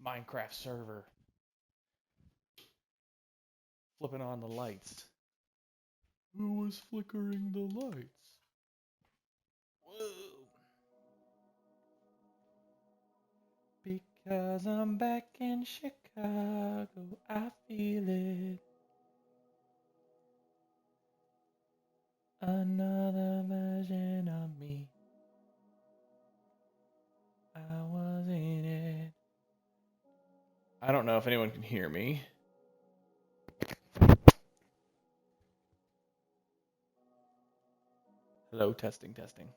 Minecraft server. Flipping on the lights. Who was flickering the lights? Whoa. Because I'm back in Chicago, I feel it. Another version of me. I was in it. I don't know if anyone can hear me. Hello, testing, testing.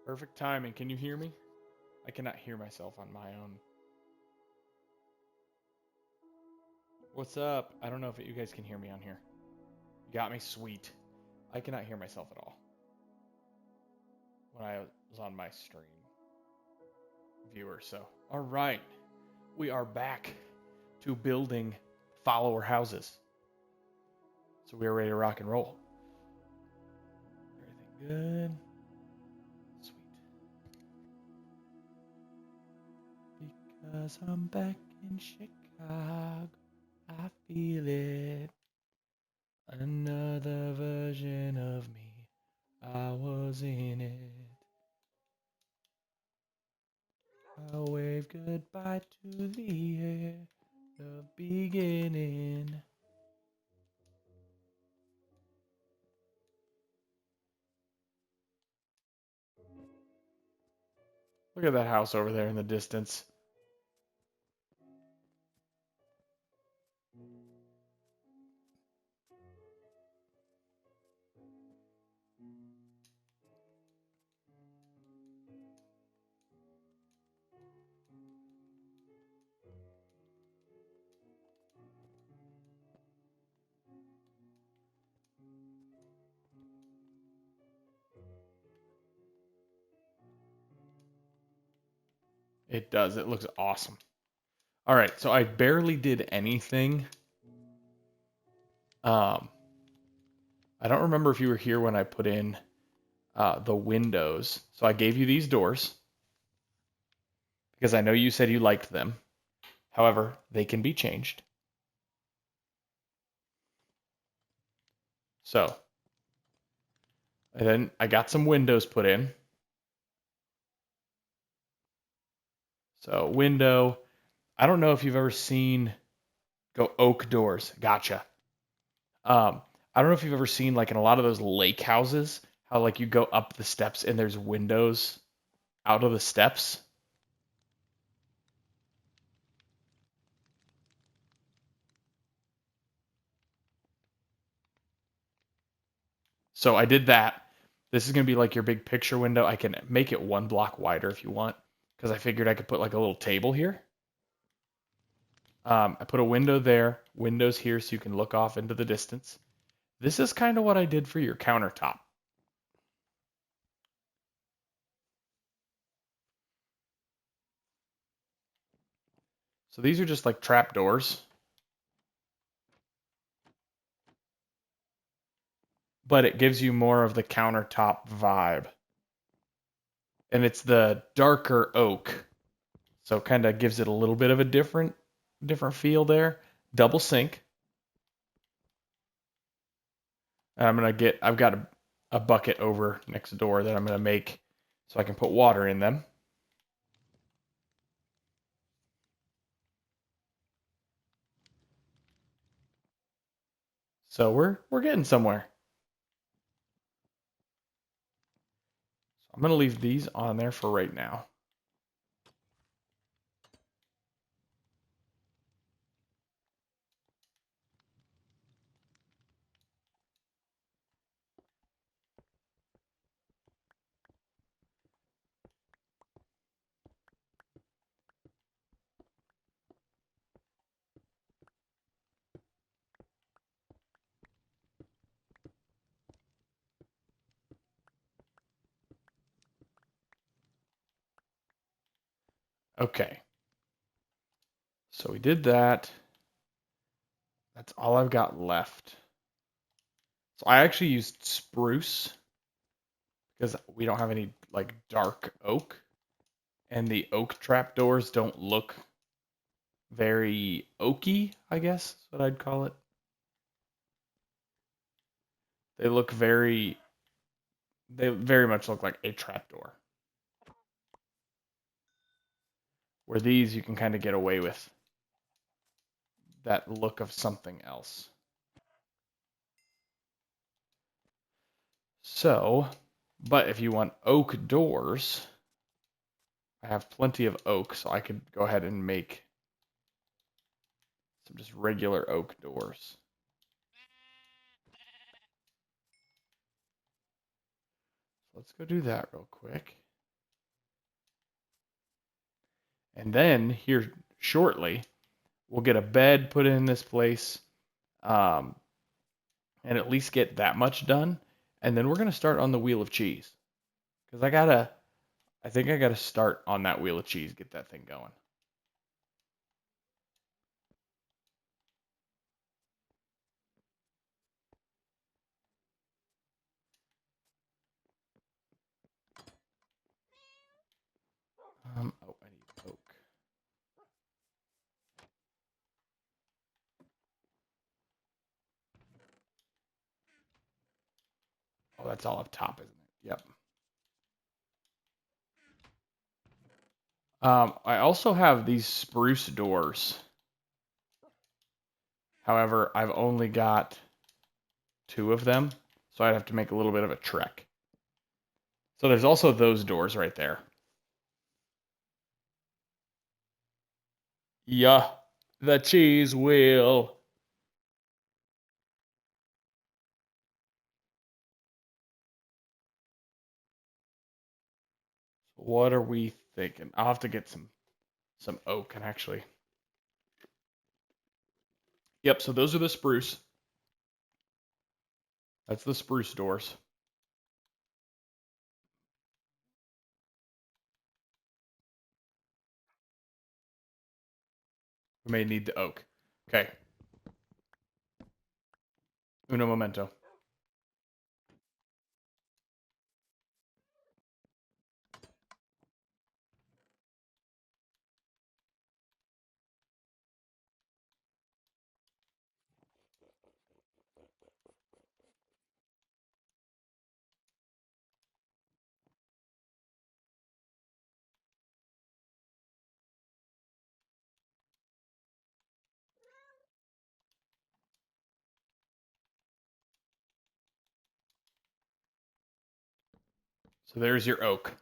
Perfect timing. Can you hear me? I cannot hear myself on my own. What's up? I don't know if you guys can hear me on here. You got me? Sweet. I cannot hear myself at all when I was on my stream viewer. So, all right. We are back to building follower houses. So we are ready to rock and roll. Everything good? Sweet. Because I'm back in Chicago, I feel it. Another version of me, I was in it. I wave goodbye to the air, the beginning. Look at that house over there in the distance. It does. It looks awesome. All right, so I barely did anything. I don't remember if you were here when I put in the windows. So I gave you these doors because I know you said you liked them. However, they can be changed. So, and then I got some windows put in. So, window, I don't know if you've ever seen go oak doors. Gotcha. I don't know if you've ever seen like in a lot of those lake houses how like you go up the steps and there's windows out of the steps. So I did that. This is going to be like your big picture window. I can make it 1 block wider if you want because I figured I could put like a little table here. I put a window there, windows here so you can look off into the distance. This is kind of what I did for your countertop. So these are just like trap doors, but it gives you more of the countertop vibe. And it's the darker oak. So it kind of gives it a little bit of a different feel there. Double sink. And I've got a bucket over next door that I'm gonna make so I can put water in them. So we're getting somewhere. So I'm gonna leave these on there for right now. Okay. So we did that. That's all I've got left. So I actually used spruce because we don't have any like dark oak, and the oak trapdoors don't look very oaky, I guess is what I'd call it. They look they very much look like a trapdoor. Where these you can kind of get away with that look of something else. So, but if you want oak doors, I have plenty of oak, so I could go ahead and make some just regular oak doors. Let's go do that real quick. And then here shortly, we'll get a bed put in this place, and at least get that much done. And then we're gonna start on the wheel of cheese, because I think I gotta start on that wheel of cheese, get that thing going. Oh, I need oak. Oh, that's all up top, isn't it? Yep. I also have these spruce doors. However, I've only got 2 of them, so I'd have to make a little bit of a trek. So there's also those doors right there. Yeah, the cheese wheel. What are we thinking? I'll have to get some oak and actually. Yep, so those are the spruce. That's the spruce doors. We may need the oak. Okay. Uno momento. So there's your oak.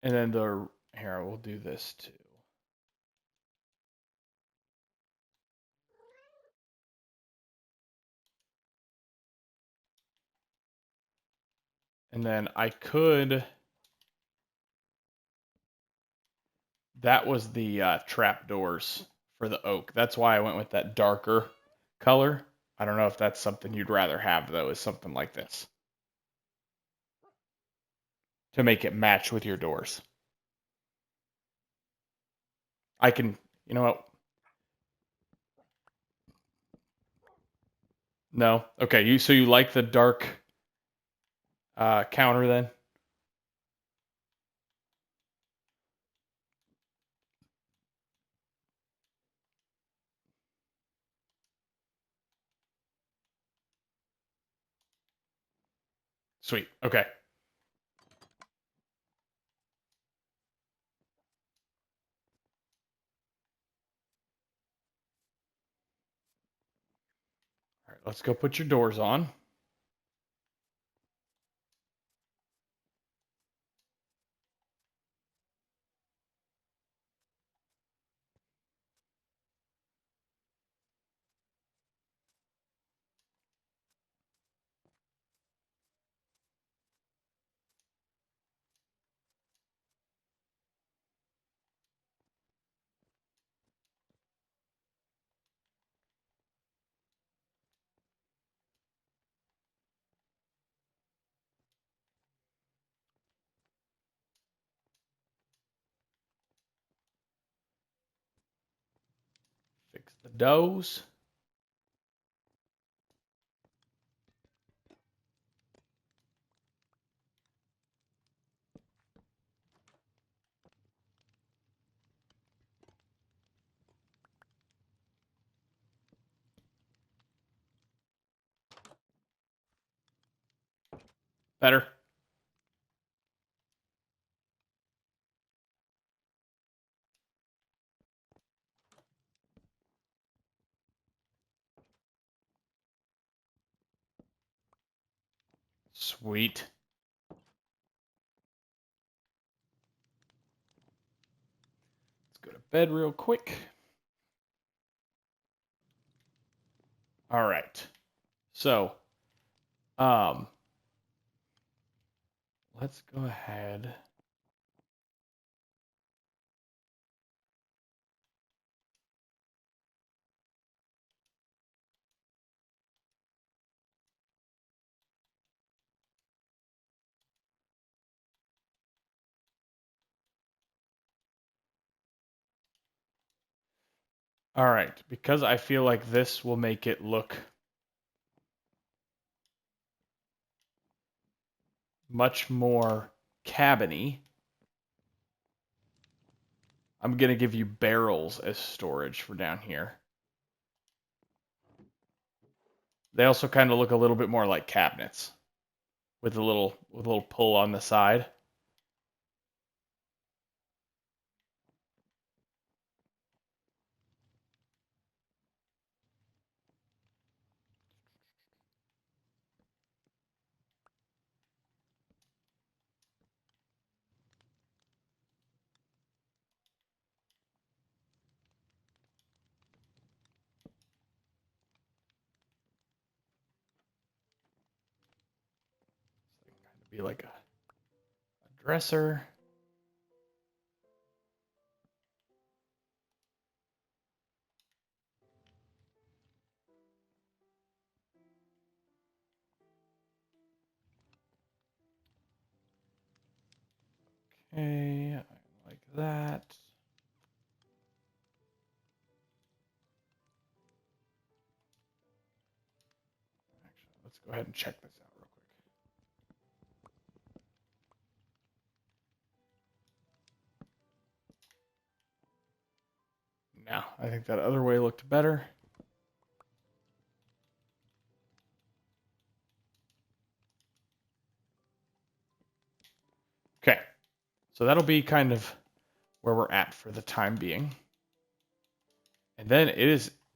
And then here, we'll do this too. And then I could. That was the trap doors for the oak. That's why I went with that darker color. I don't know if that's something you'd rather have, though, is something like this to make it match with your doors. I can, you know what? No? Okay, so you like the dark counter then? Sweet. Okay. All right, let's go put your doors on. the doughs. Better. Sweet. Let's go to bed real quick. All right. So, let's go ahead. All right, because I feel like this will make it look much more cabiny. I'm going to give you barrels as storage for down here. They also kind of look a little bit more like cabinets with a little pull on the side. Be like a dresser. Okay, like that. Actually, let's go ahead and check this out real quick. Now, I think that other way looked better. Okay, so that'll be kind of where we're at for the time being. And then it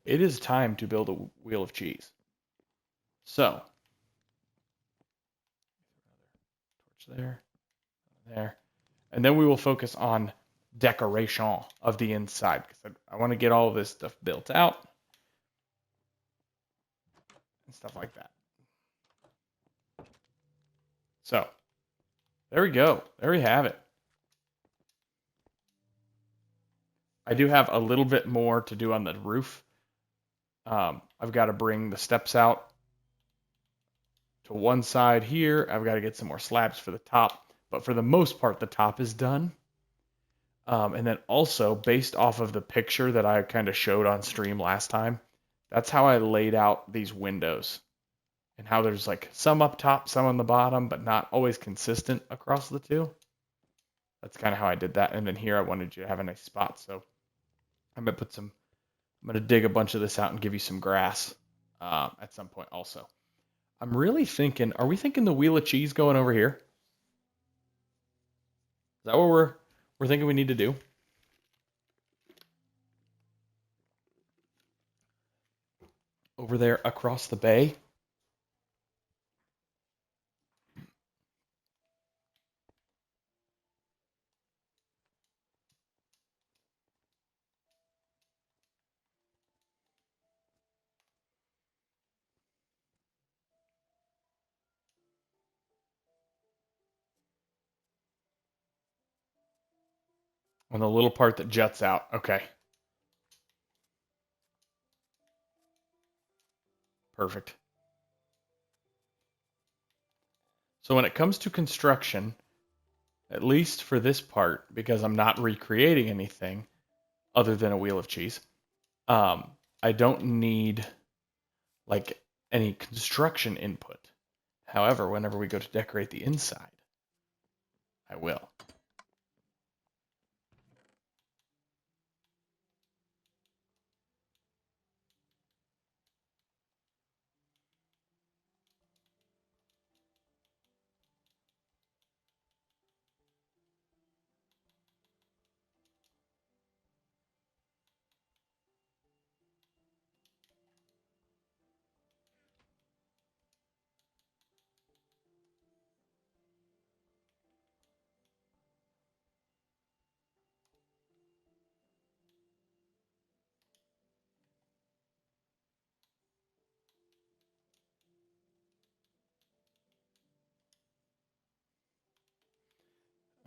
is time to build a wheel of cheese. So, torch there, and then we will focus on decoration of the inside because I want to get all of this stuff built out and stuff like that. So, there we go. There we have it. I do have a little bit more to do on the roof. I've got to bring the steps out to one side here. I've got to get some more slabs for the top. But for the most part, the top is done. And then also, based off of the picture that I kind of showed on stream last time, that's how I laid out these windows. And how there's like some up top, some on the bottom, but not always consistent across the two. That's kind of how I did that. And then here I wanted you to have a nice spot. So I'm going to dig a bunch of this out and give you some grass at some point also. I'm really thinking, are we thinking the wheel of cheese going over here? Is that what we're thinking we need to do? Over there across the bay? On the little part that juts out. Okay. Perfect. So when it comes to construction, at least for this part, because I'm not recreating anything other than a wheel of cheese, I don't need like any construction input. However, whenever we go to decorate the inside, I will.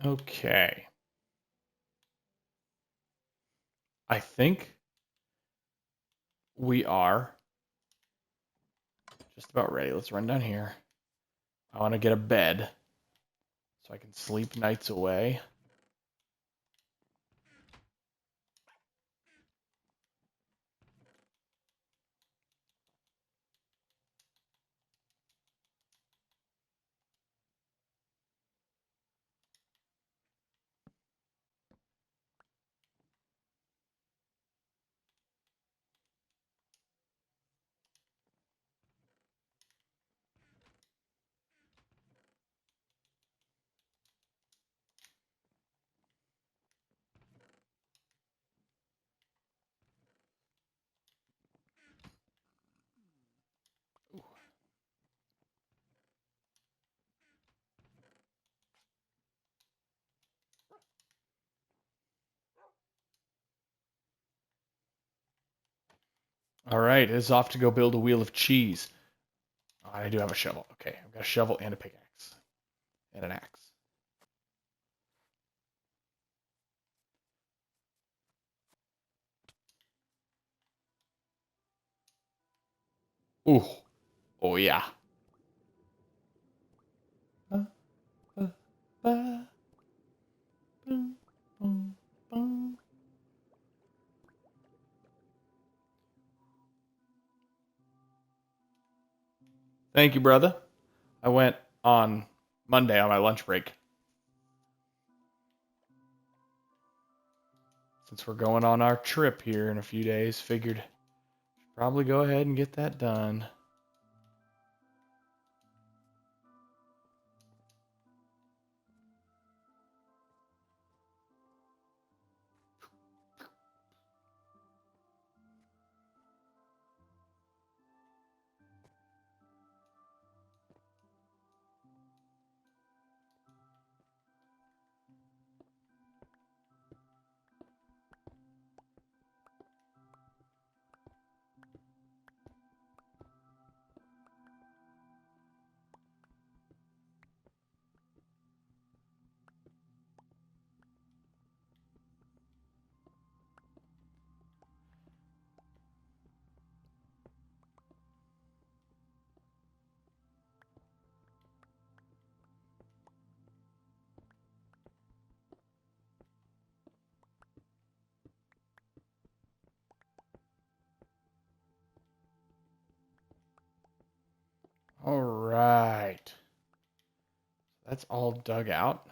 Okay. I think we are just about ready. Let's run down here. I want to get a bed so I can sleep nights away. All right, it's off to go build a wheel of cheese. Oh, I do have a shovel. Okay, I've got a shovel and a pickaxe and an axe. Ooh, oh yeah. Thank you, brother. I went on Monday on my lunch break. Since we're going on our trip here in a few days, figured probably go ahead and get that done. All right. That's all dug out.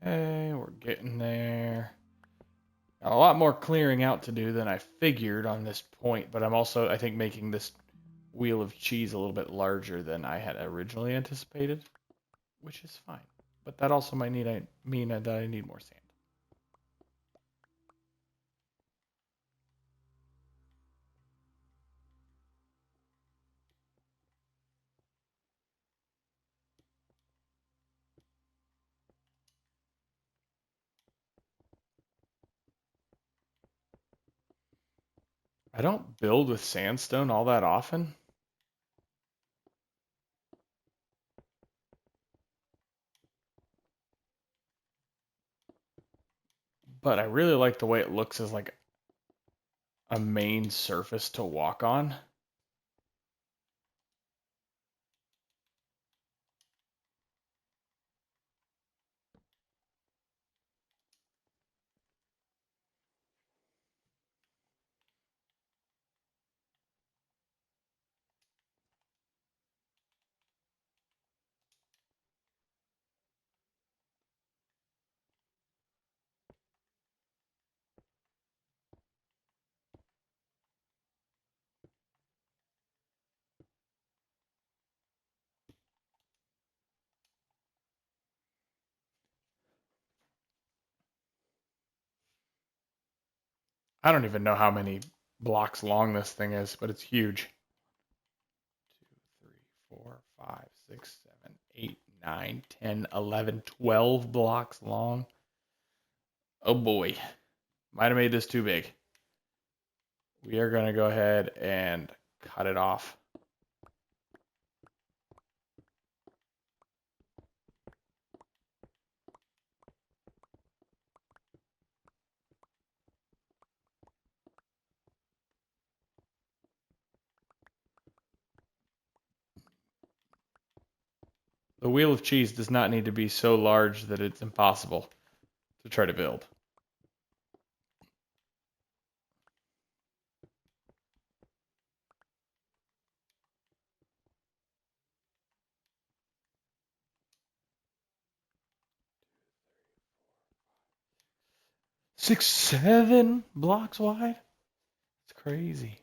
Okay, we're getting there. Got a lot more clearing out to do than I figured on this point, but I'm also, I think, making this wheel of cheese a little bit larger than I had originally anticipated, which is fine. But that also might mean that I need more sand. I don't build with sandstone all that often. But I really like the way it looks as like a main surface to walk on. I don't even know how many blocks long this thing is, but it's huge. 2, 3, 4, 5, 6, 7, 8, 9, 10, 11, 12 blocks long. Oh boy. Might have made this too big. We are going to go ahead and cut it off. The wheel of cheese does not need to be so large that it's impossible to try to build. Six, 7 blocks wide? It's crazy.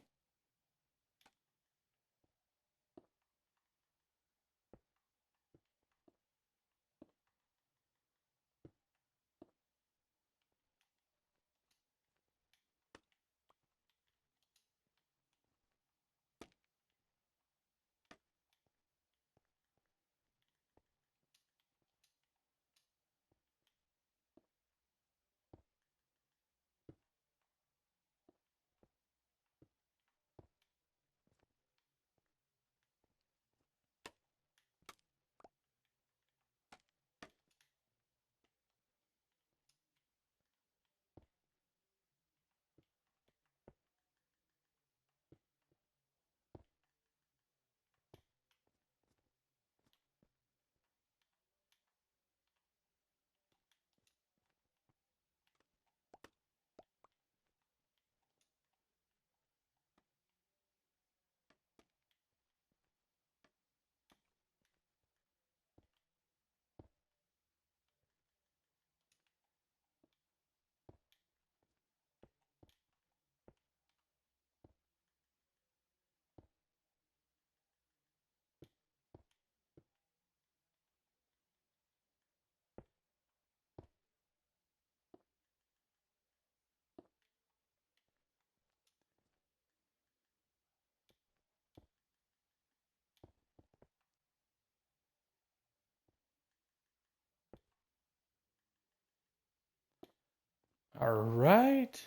All right.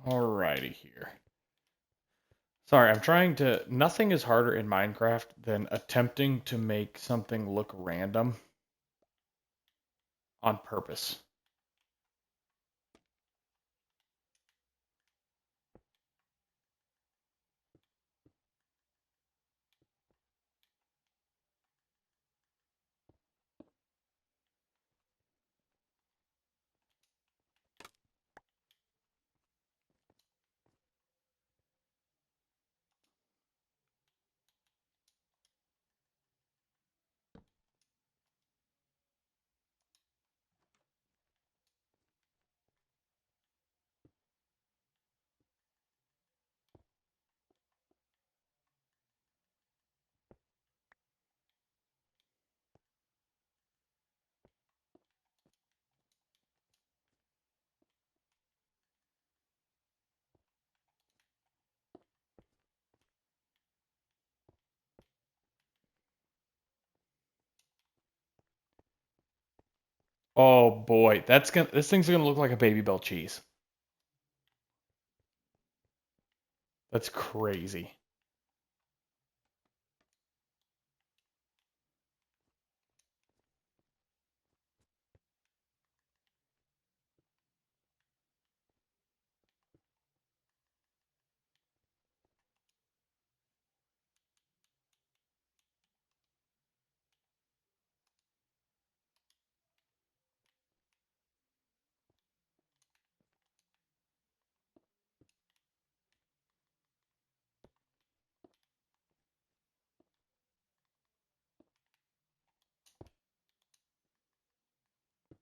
All righty here. Sorry, I'm trying to. Nothing is harder in Minecraft than attempting to make something look random on purpose. Oh boy, this thing's gonna look like a Baby Bell cheese. That's crazy.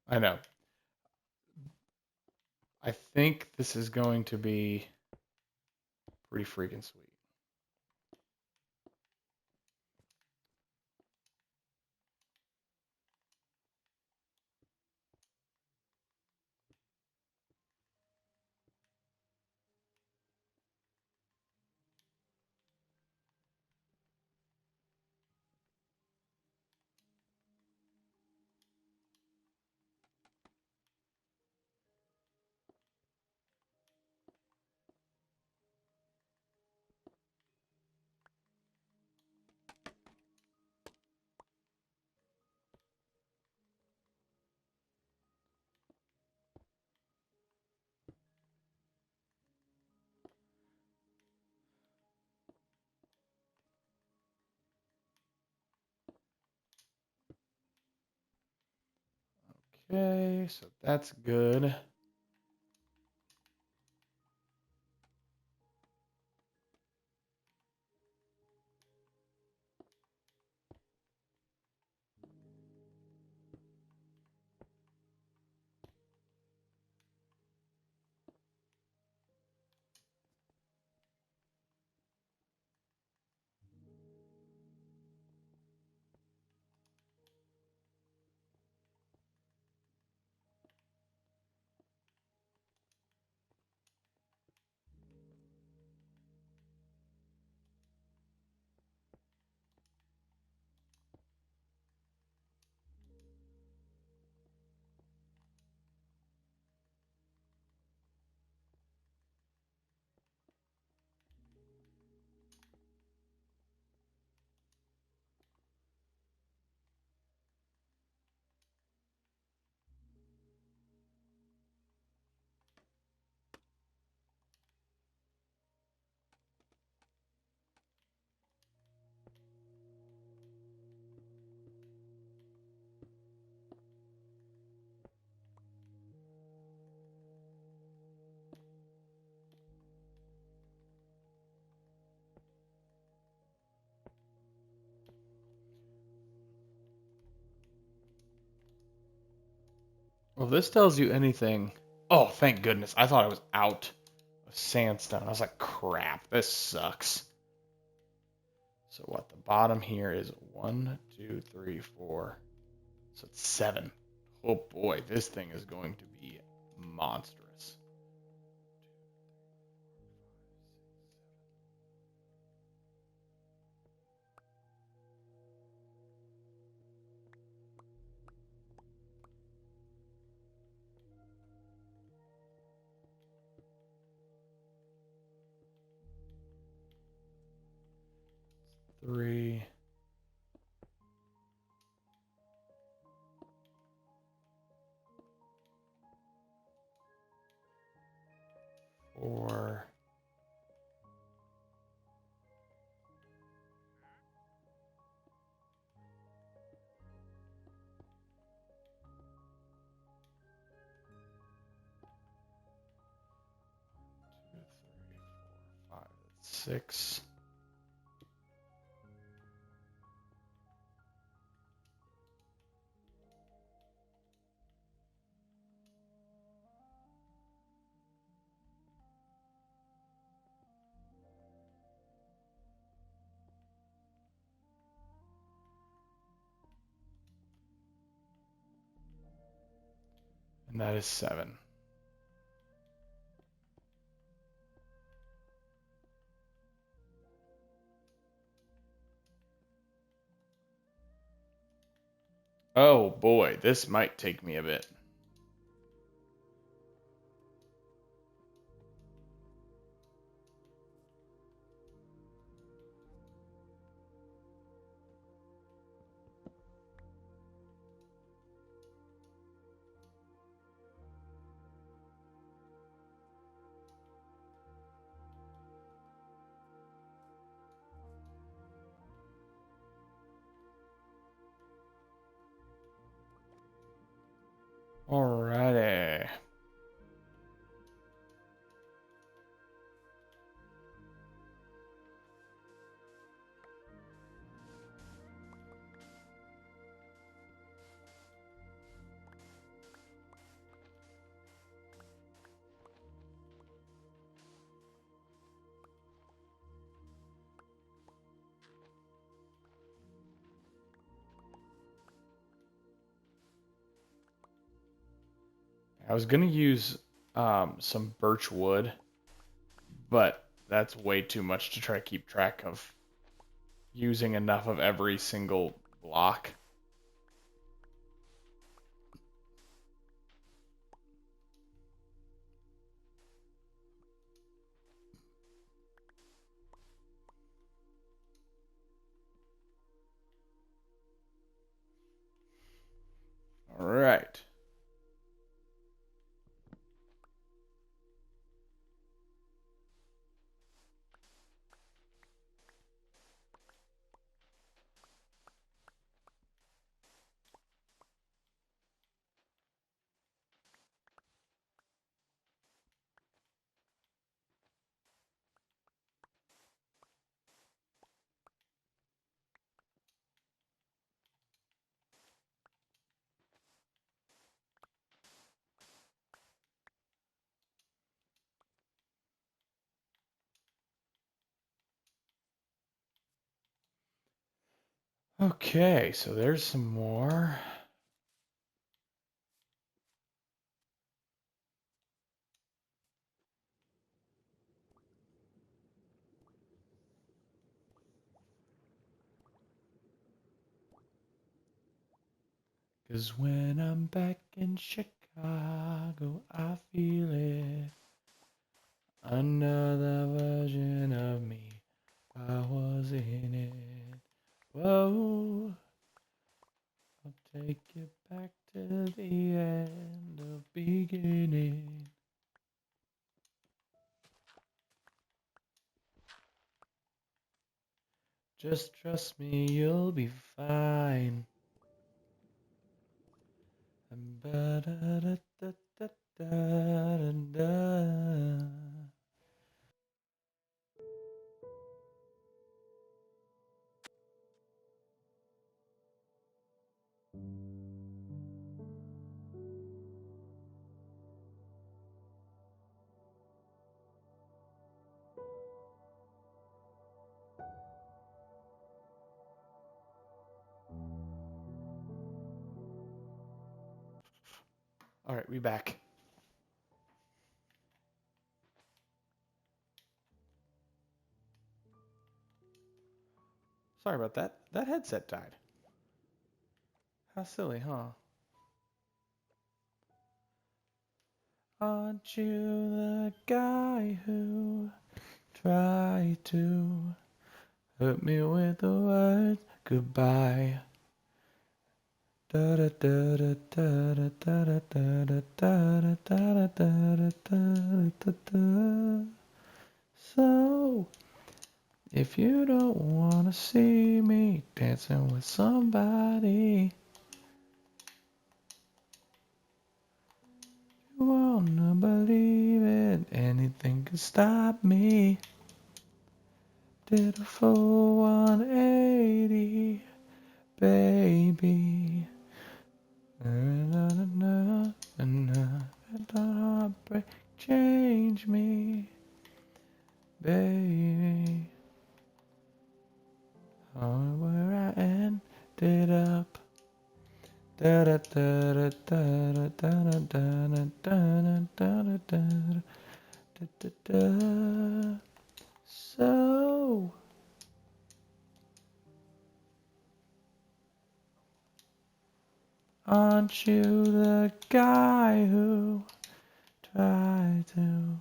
I know. I think this is going to be pretty freaking sweet. Okay, so that's good. Well, if this tells you anything. Oh, thank goodness. I thought I was out of sandstone. I was like, crap, this sucks. So what the bottom here is 1, 2, 3, 4. So it's 7. Oh boy, this thing is going to be monstrous. 3. 4. 2, 3, 4, 5. That's 6. And that is 7. Oh boy, this might take me a bit. Alrighty. I was gonna use some birch wood, but that's way too much to try to keep track of using enough of every single block. All right. Okay, so there's some more. Cause when I'm back in Chicago, I feel it. Another version of me, I was in it. Whoa, I'll take you back to the end of beginning. Just trust me, you'll be fine. Ba-da-da-da-da-da-da. All right, we back. Sorry about that. That headset died. How silly, huh? Aren't you the guy who tried to Hurt me with the words goodbye. So, if you don't wanna see me dancing with somebody, you wanna believe it, anything can stop me. Did a full 180, baby. Heartbreak change me, baby. Oh, where I ended up. So, aren't you the guy who tried to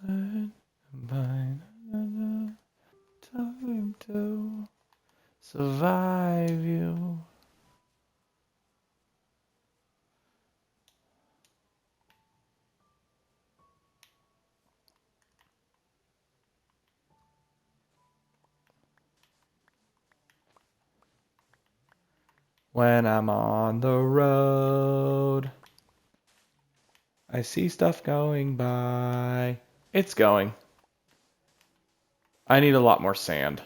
win by time to survive you? When I'm on the road, I see stuff going by. It's going. I need a lot more sand.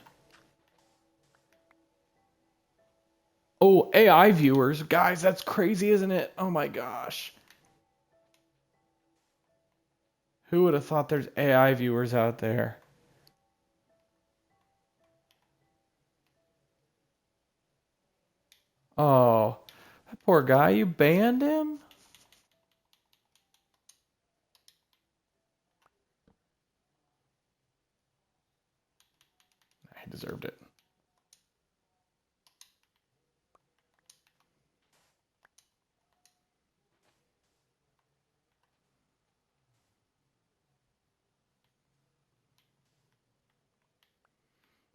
Oh, AI viewers. Guys, that's crazy, isn't it? Oh my gosh. Who would have thought there's AI viewers out there? Oh, that poor guy. You banned him? He deserved it.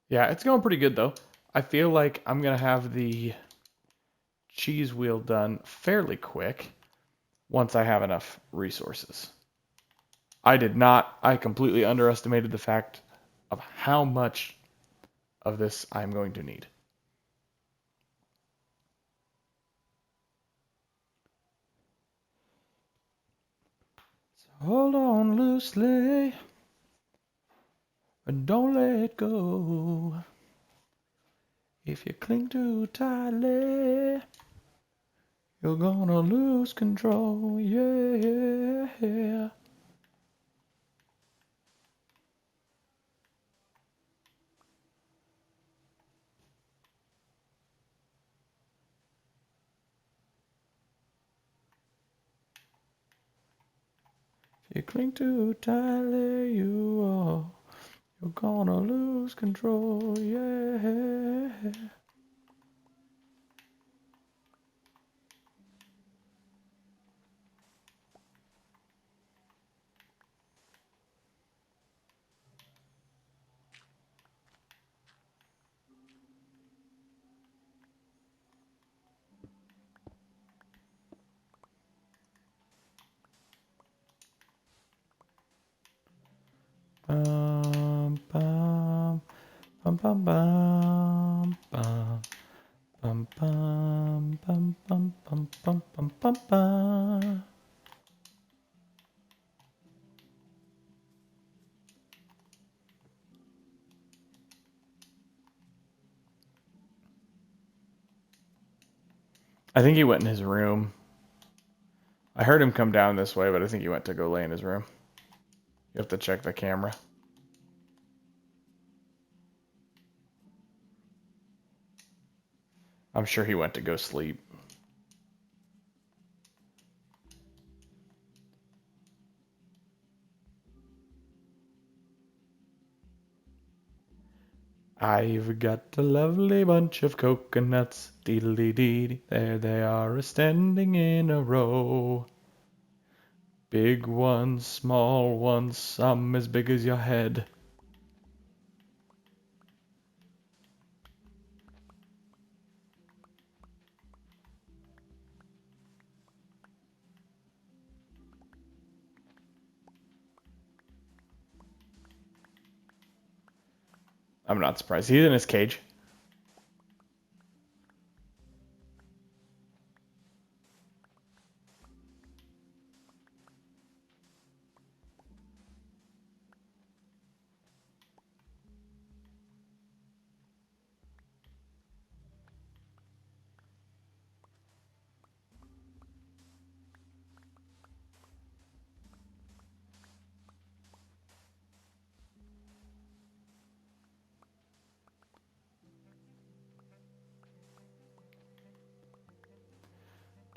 Yeah, it's going pretty good though. I feel like I'm going to have the cheese wheel done fairly quick once I have enough resources. I completely underestimated the fact of how much of this I'm going to need. So hold on loosely and don't let go. If you cling too tightly, you're gonna lose control, yeah. If you cling too tightly, you're gonna lose control, yeah. Bum, bum, bum, bum, bum, bum. Bum, bum, bum, bum, bum, bum, bum, bum, bum. I think he went in his room. I heard him come down this way, but I think he went to go lay in his room. You have to check the camera. I'm sure he went to go sleep. I've got a lovely bunch of coconuts, deedly-dee, there they are a-standing in a row. Big ones, small ones, some as big as your head. I'm not surprised. He's in his cage.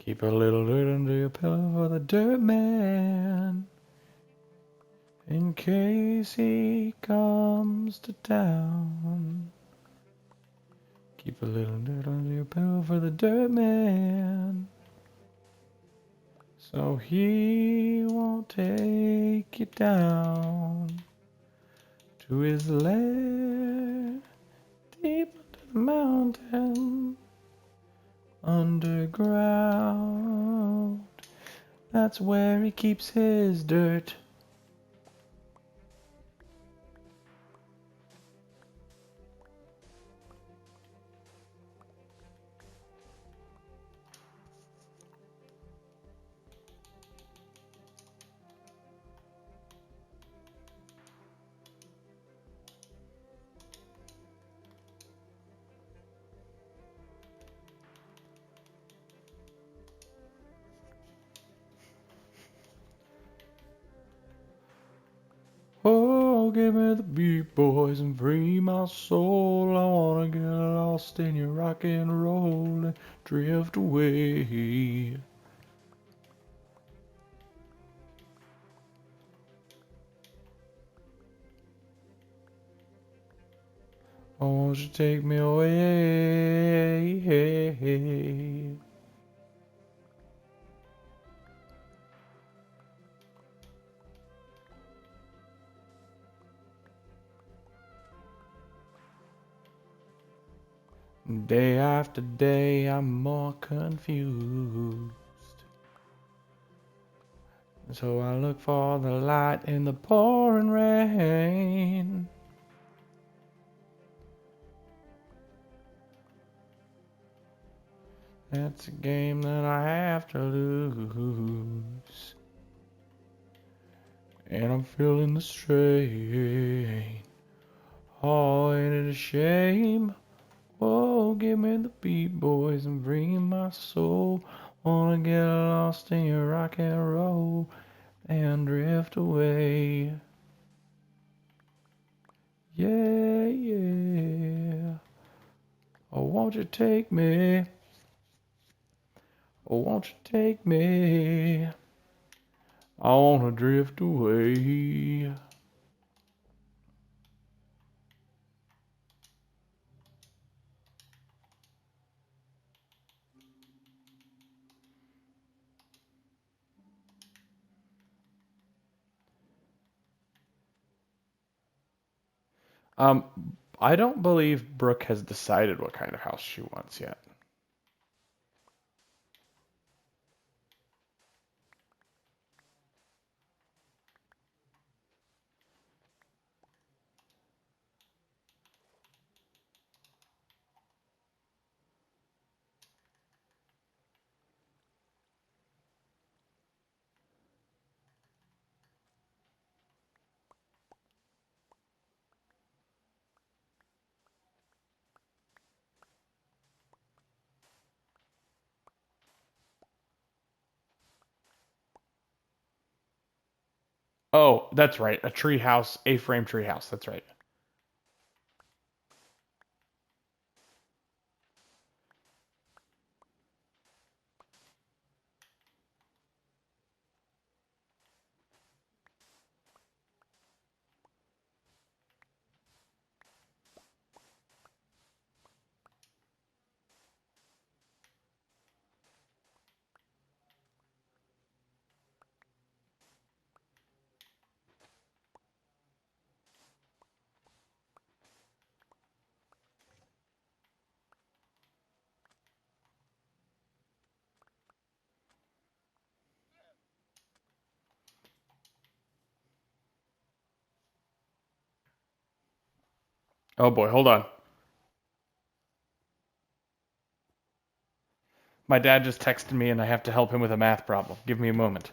Keep a little dirt under your pillow for the dirt man, in case he comes to town. Keep a little dirt under your pillow for the dirt man, so he won't take you down to his lair deep under the mountain, underground. That's where he keeps his dirt. Oh, give me the beat, boys, and free my soul. I wanna get lost in your rock and roll and drift away. Oh, won't you take me away? Day after day, I'm more confused. So I look for the light in the pouring rain. That's a game that I have to lose. And I'm feeling the strain. Oh, ain't it a shame? Oh, give me the beat, boys, and free my soul. Wanna get lost in your rock and roll and drift away. Yeah, yeah. Oh, won't you take me? Oh, won't you take me? I wanna drift away. Um, I don't believe Brooke has decided what kind of house she wants yet. Oh, that's right. A tree house, A-frame tree house. That's right. Oh boy, hold on. My dad just texted me and I have to help him with a math problem. Give me a moment.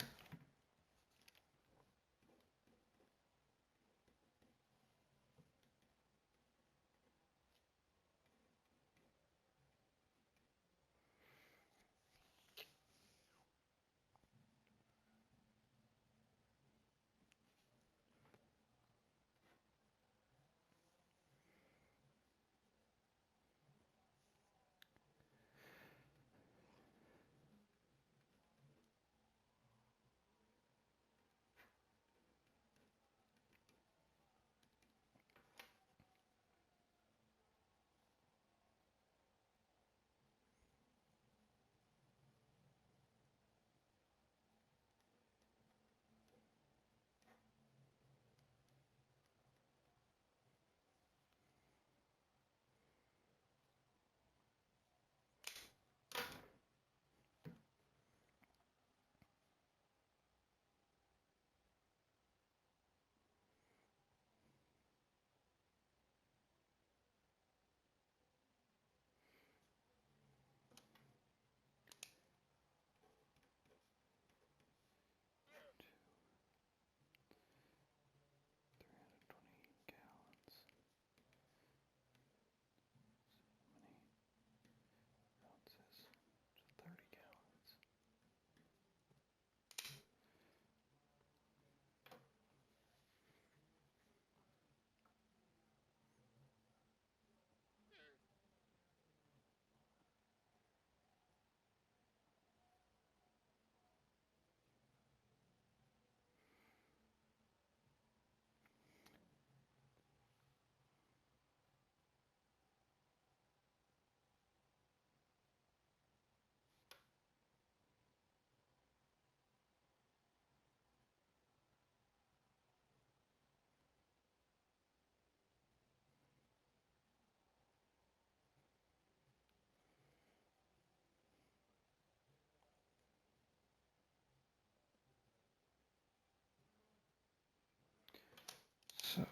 So,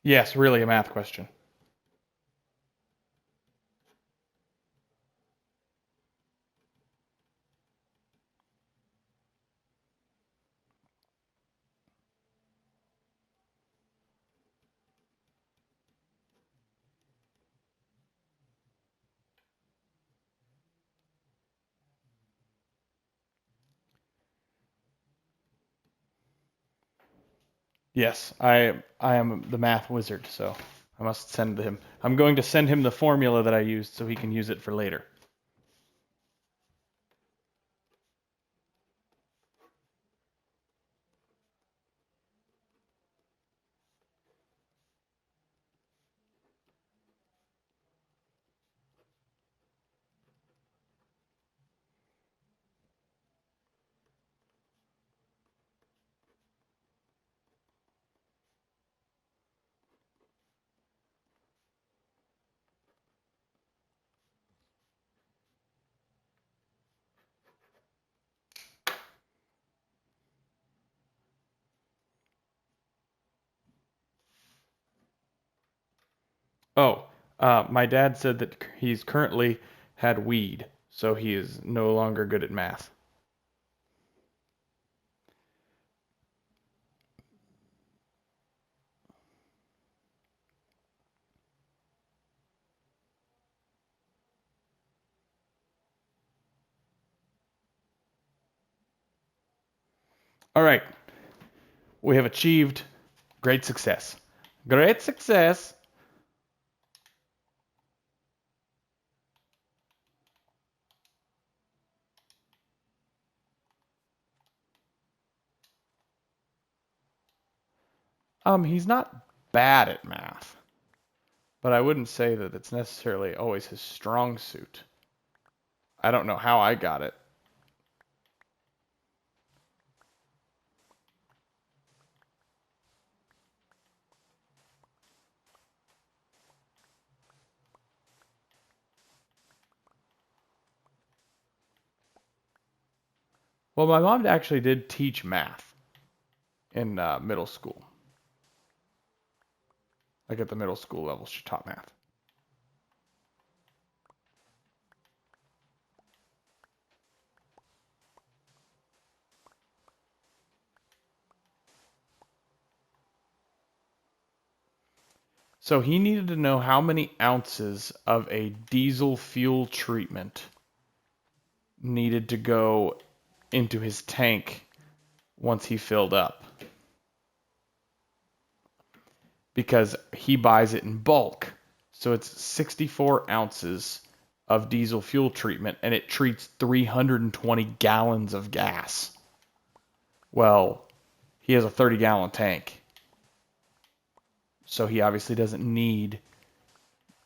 yes, really a math question. Yes, I am the math wizard, so I must send him. I'm going to send him the formula that I used so he can use it for later. Oh, my dad said that he's currently had weed, so he is no longer good at math. All right, we have achieved great success. Great success. He's not bad at math, but I wouldn't say that it's necessarily always his strong suit. I don't know how I got it. Well, my mom actually did teach math in middle school. Like at the middle school level, she taught math. So he needed to know how many ounces of a diesel fuel treatment needed to go into his tank once he filled up. Because he buys it in bulk. So it's 64 ounces of diesel fuel treatment, and it treats 320 gallons of gas. Well, he has a 30-gallon tank. So he obviously doesn't need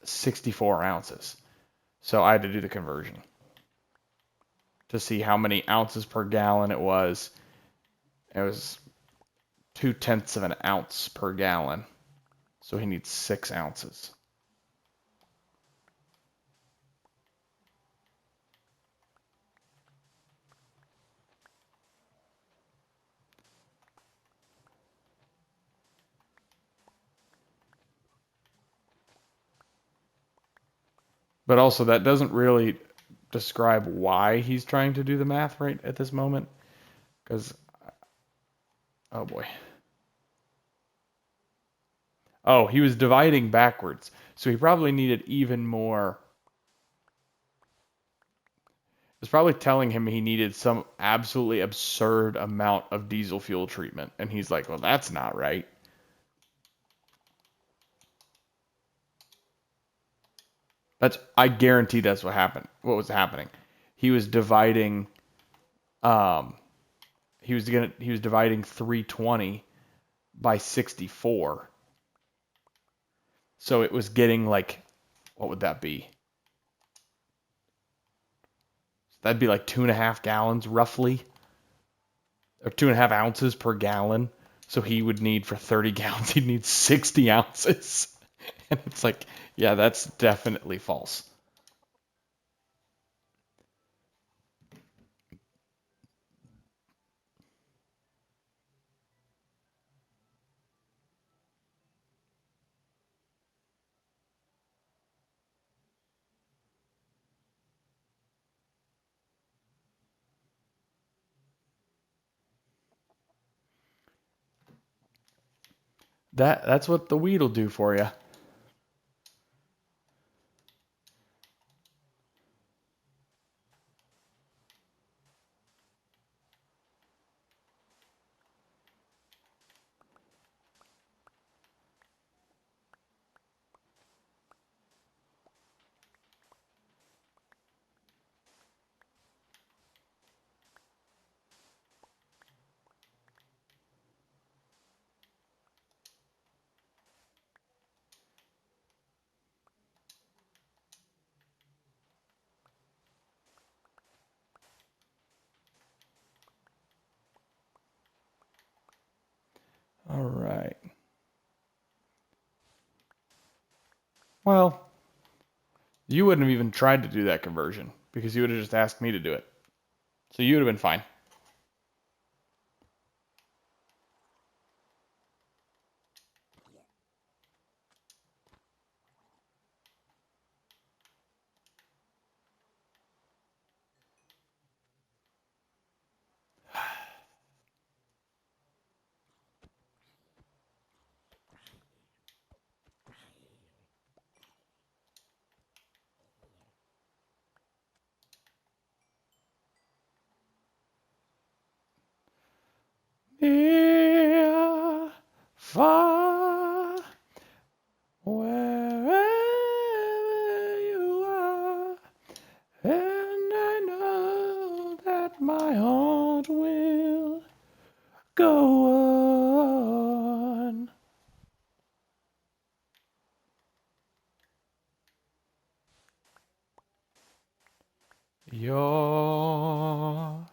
64 ounces. So I had to do the conversion to see how many ounces per gallon it was. It was 0.2 of an ounce per gallon. So he needs 6 ounces. But also, that doesn't really describe why he's trying to do the math right at this moment. Because, oh boy. Oh, he was dividing backwards. So he probably needed even more. It was probably telling him he needed some absolutely absurd amount of diesel fuel treatment. And he's like, well, that's not right. I guarantee that's what happened. What was happening? He was dividing um he was dividing 320 by 64. So it was getting like, what would that be? That'd be like 2.5 gallons roughly, or 2.5 ounces per gallon. So he would need, for 30 gallons, he'd need 60 ounces. And it's like, yeah, that's definitely false. That's what the weed'll do for you. All right. Well, you wouldn't have even tried to do that conversion because you would have just asked me to do it. So you would have been fine. Near, far, wherever you are, and I know that my heart will go on. You're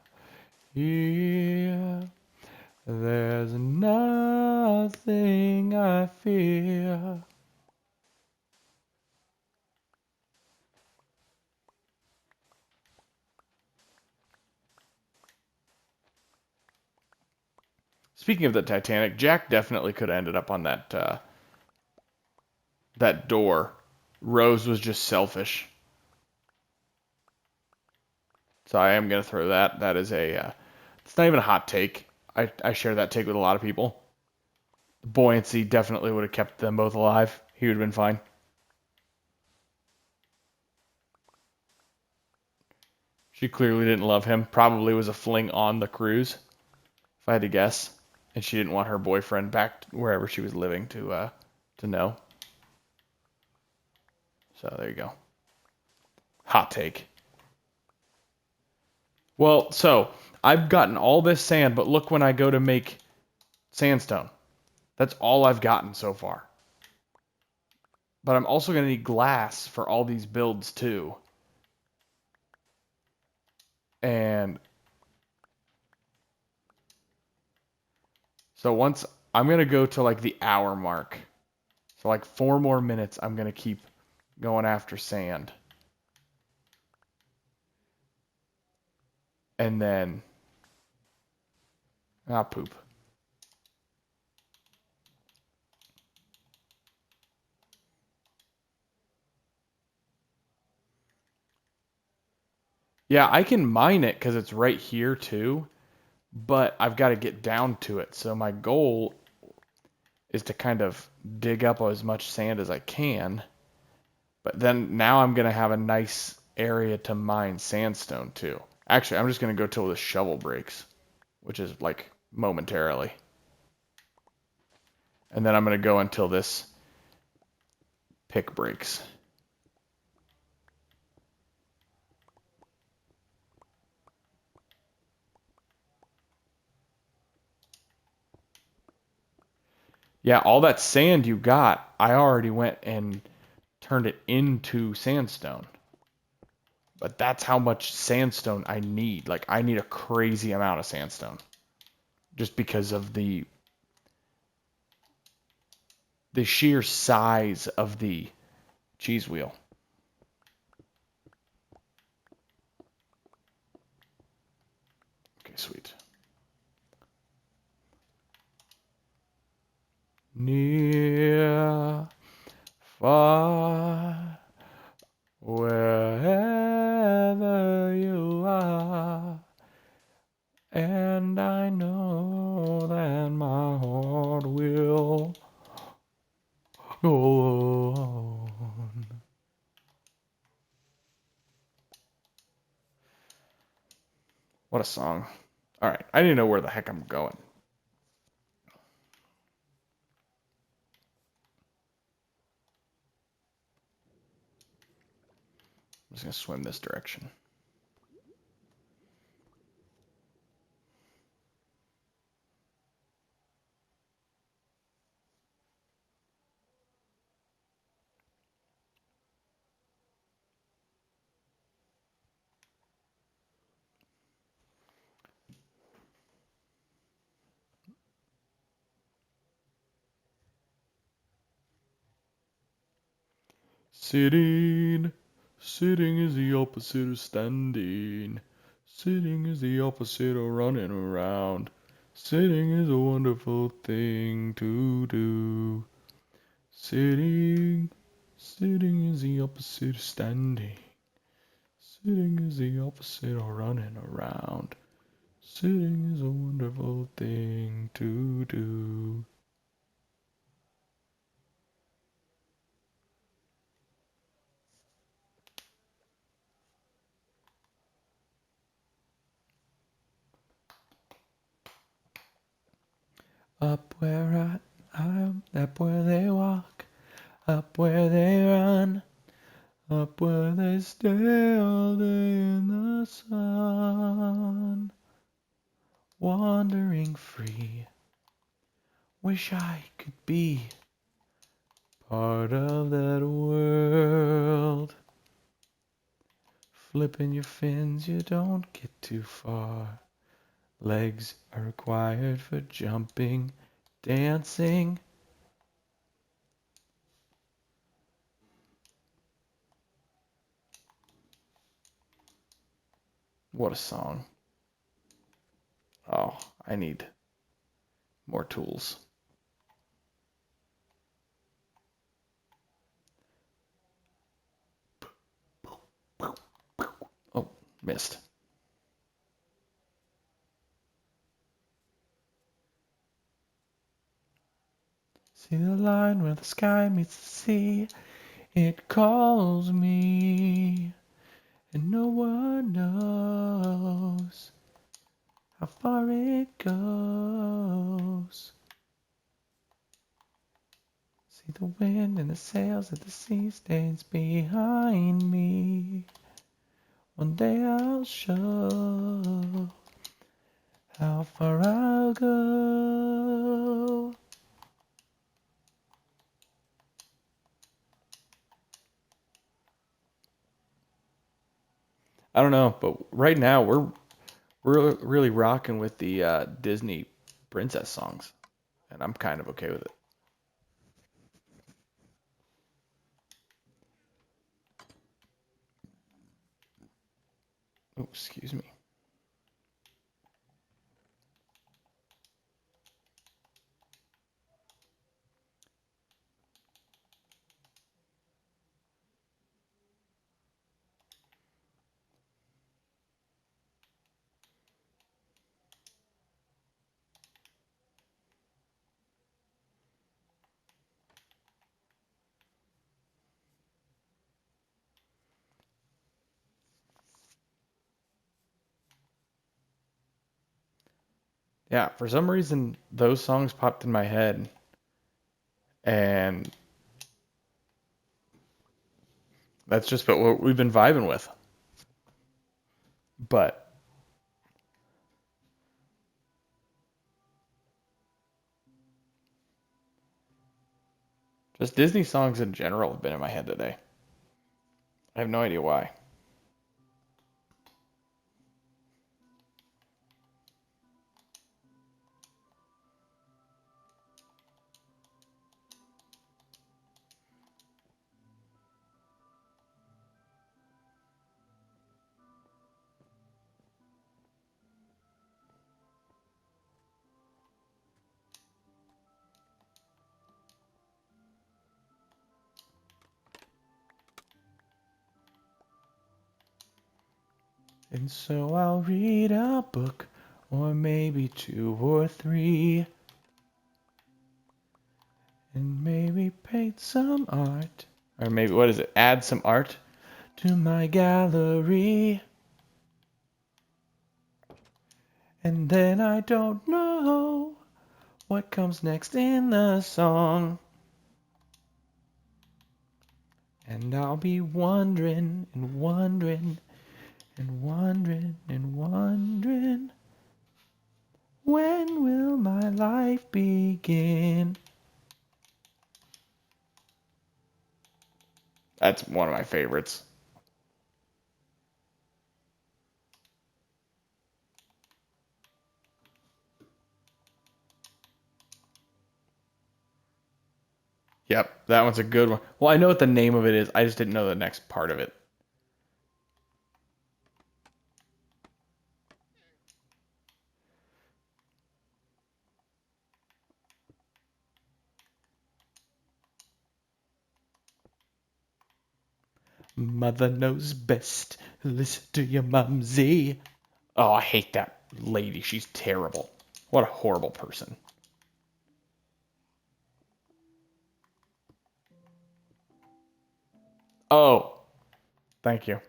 here. There's nothing I fear. Speaking of the Titanic, Jack definitely could have ended up on that that door. Rose was just selfish. So I am gonna throw that. That is it's not even a hot take. I share that take with a lot of people. The buoyancy definitely would have kept them both alive. He would have been fine. She clearly didn't love him. Probably was a fling on the cruise, if I had to guess. And she didn't want her boyfriend back wherever she was living to know. So there you go. Hot take. Well, so I've gotten all this sand, but look when I go to make sandstone. That's all I've gotten so far. But I'm also going to need glass for all these builds too. And so once I'm going to go to like the hour mark. So like 4 more minutes, I'm going to keep going after sand. And then, poop. Yeah, I can mine it because it's right here too, but I've got to get down to it. So my goal is to kind of dig up as much sand as I can. But then now I'm going to have a nice area to mine sandstone too. Actually, I'm just going to go till the shovel breaks, which is like momentarily. And then I'm going to go until this pick breaks. Yeah, all that sand you got, I already went and turned it into sandstone. But that's how much sandstone I need. Like I need a crazy amount of sandstone just because of the sheer size of the cheese wheel. Okay, sweet. Near, far, wherever you are, and I know that my heart will go on. What a song. All right, I didn't know where the heck I'm going. I'm just going to swim this direction. Sitting, sitting is the opposite of standing. Sitting is the opposite of running around. Sitting is a wonderful thing to do. Sitting, sitting is the opposite of standing. Sitting is the opposite of running around. Sitting is a wonderful thing to do. Up where I am, up where they walk, up where they run, up where they stay all day in the sun. Wandering free, wish I could be part of that world. Flipping your fins, you don't get too far. Legs are required for jumping, dancing. What a song. Oh, I need more tools. Missed. See the line where the sky meets the sea. It calls me, and no one knows how far it goes. See the wind and the sails that the sea stains behind me. One day I'll show how far I'll go. I don't know, but right now we're really rocking with the Disney princess songs, and I'm kind of okay with it. Oh, excuse me. Yeah, for some reason those songs popped in my head, and that's just what we've been vibing with. But just Disney songs in general have been in my head today. I have no idea why. And so I'll read a book, or maybe two or three, and maybe paint some art. Or maybe, what is it? Add some art to my gallery. And then I don't know what comes next in the song. And I'll be wondering and wondering and wondering and wondering, when will my life begin? That's one of my favorites. Yep, that one's a good one. Well, I know what the name of it is. I just didn't know the next part of it. Mother knows best. Listen to your mumsy. Oh, I hate that lady. She's terrible. What a horrible person. Oh, thank you.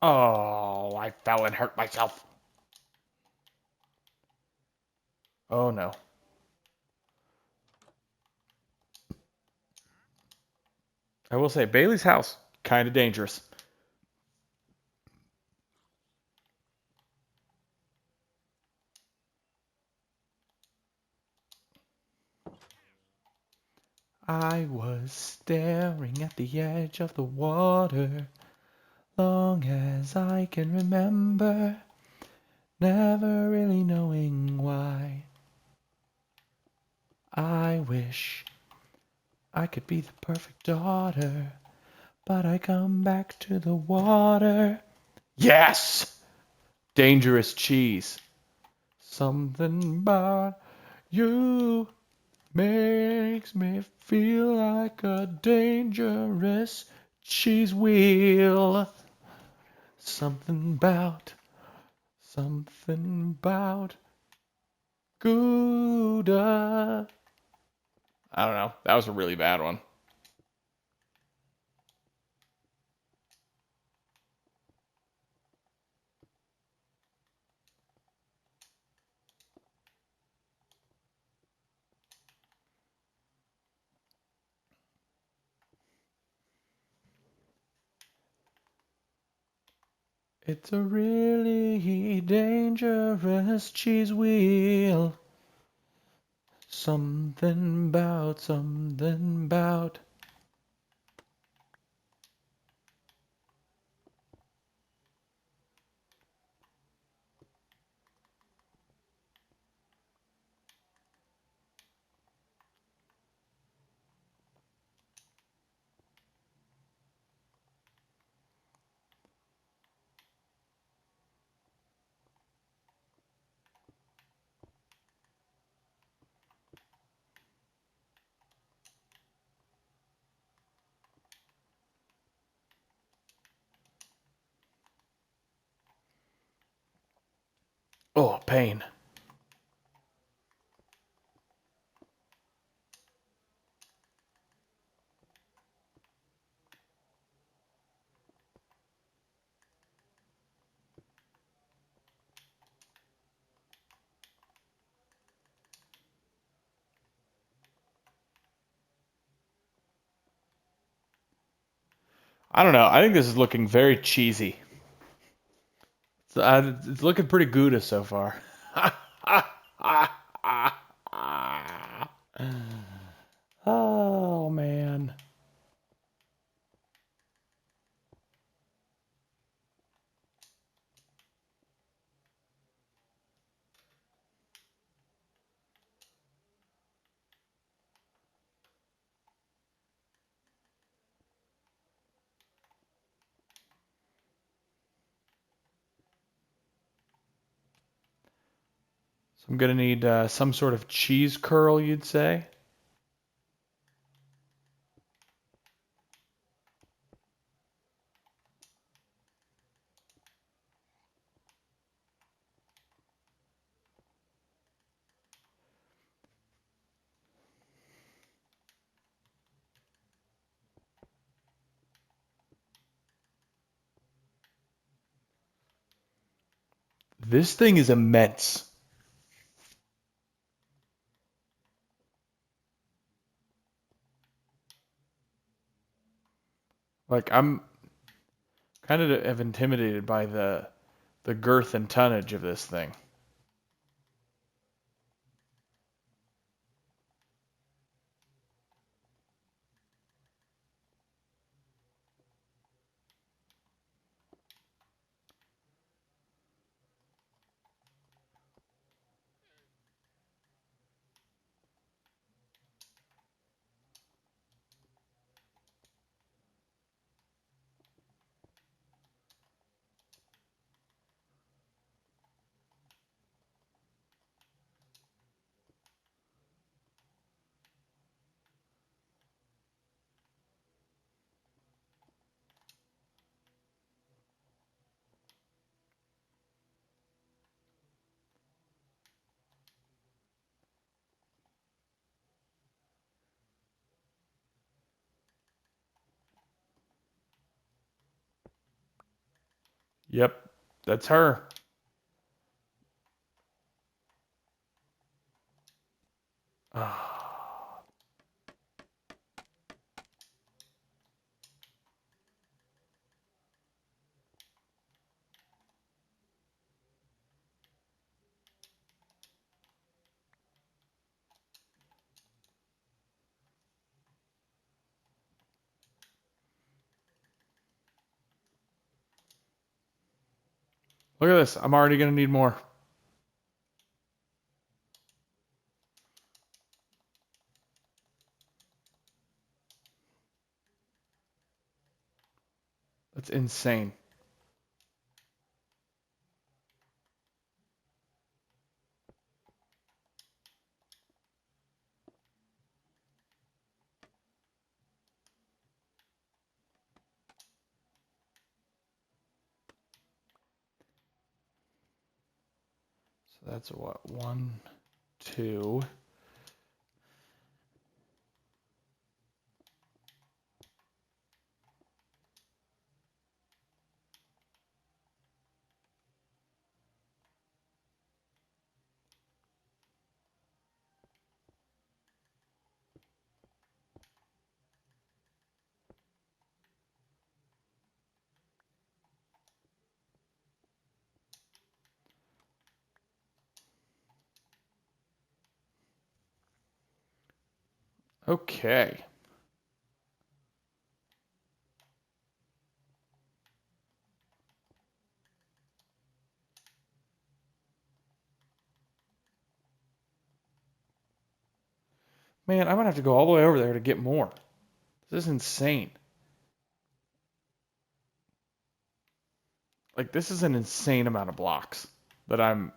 Oh, I fell and hurt myself. Oh no. I will say Bailey's house kind of dangerous. I was staring at the edge of the water long as I can remember, never really knowing why. I wish I could be the perfect daughter, but I come back to the water. Yes! Dangerous cheese. Something about you makes me feel like a dangerous cheese wheel. Something about Gouda. I don't know. That was a really bad one. It's a really dangerous cheese wheel. Something about. Oh, pain. I don't know. I think this is looking very cheesy. It's looking pretty Gouda so far. Oh man. So I'm gonna need some sort of cheese curl, you'd say. This thing is immense. Like I'm kind of intimidated by the girth and tonnage of this thing. Yep, that's her. Ah. Look at this. I'm already going to need more. That's insane. So that's what? 1, 2. Okay. Man, I'm going to have to go all the way over there to get more. This is insane. Like, this is an insane amount of blocks that I'm...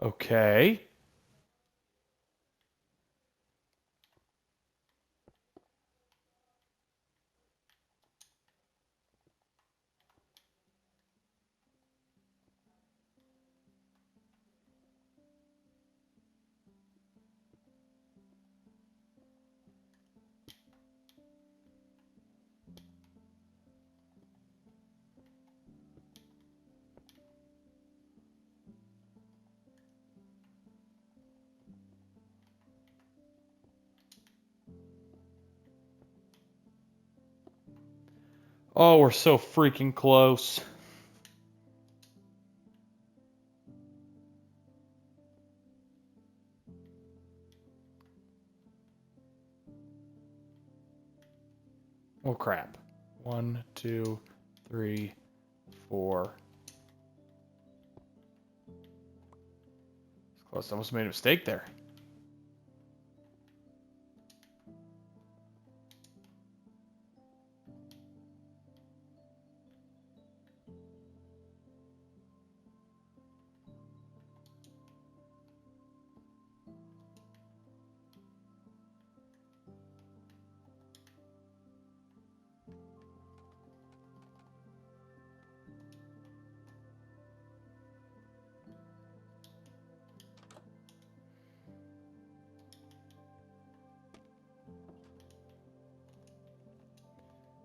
Okay. Oh, we're so freaking close. Oh, crap. 1, 2, 3, 4. It's close. I almost made a mistake there.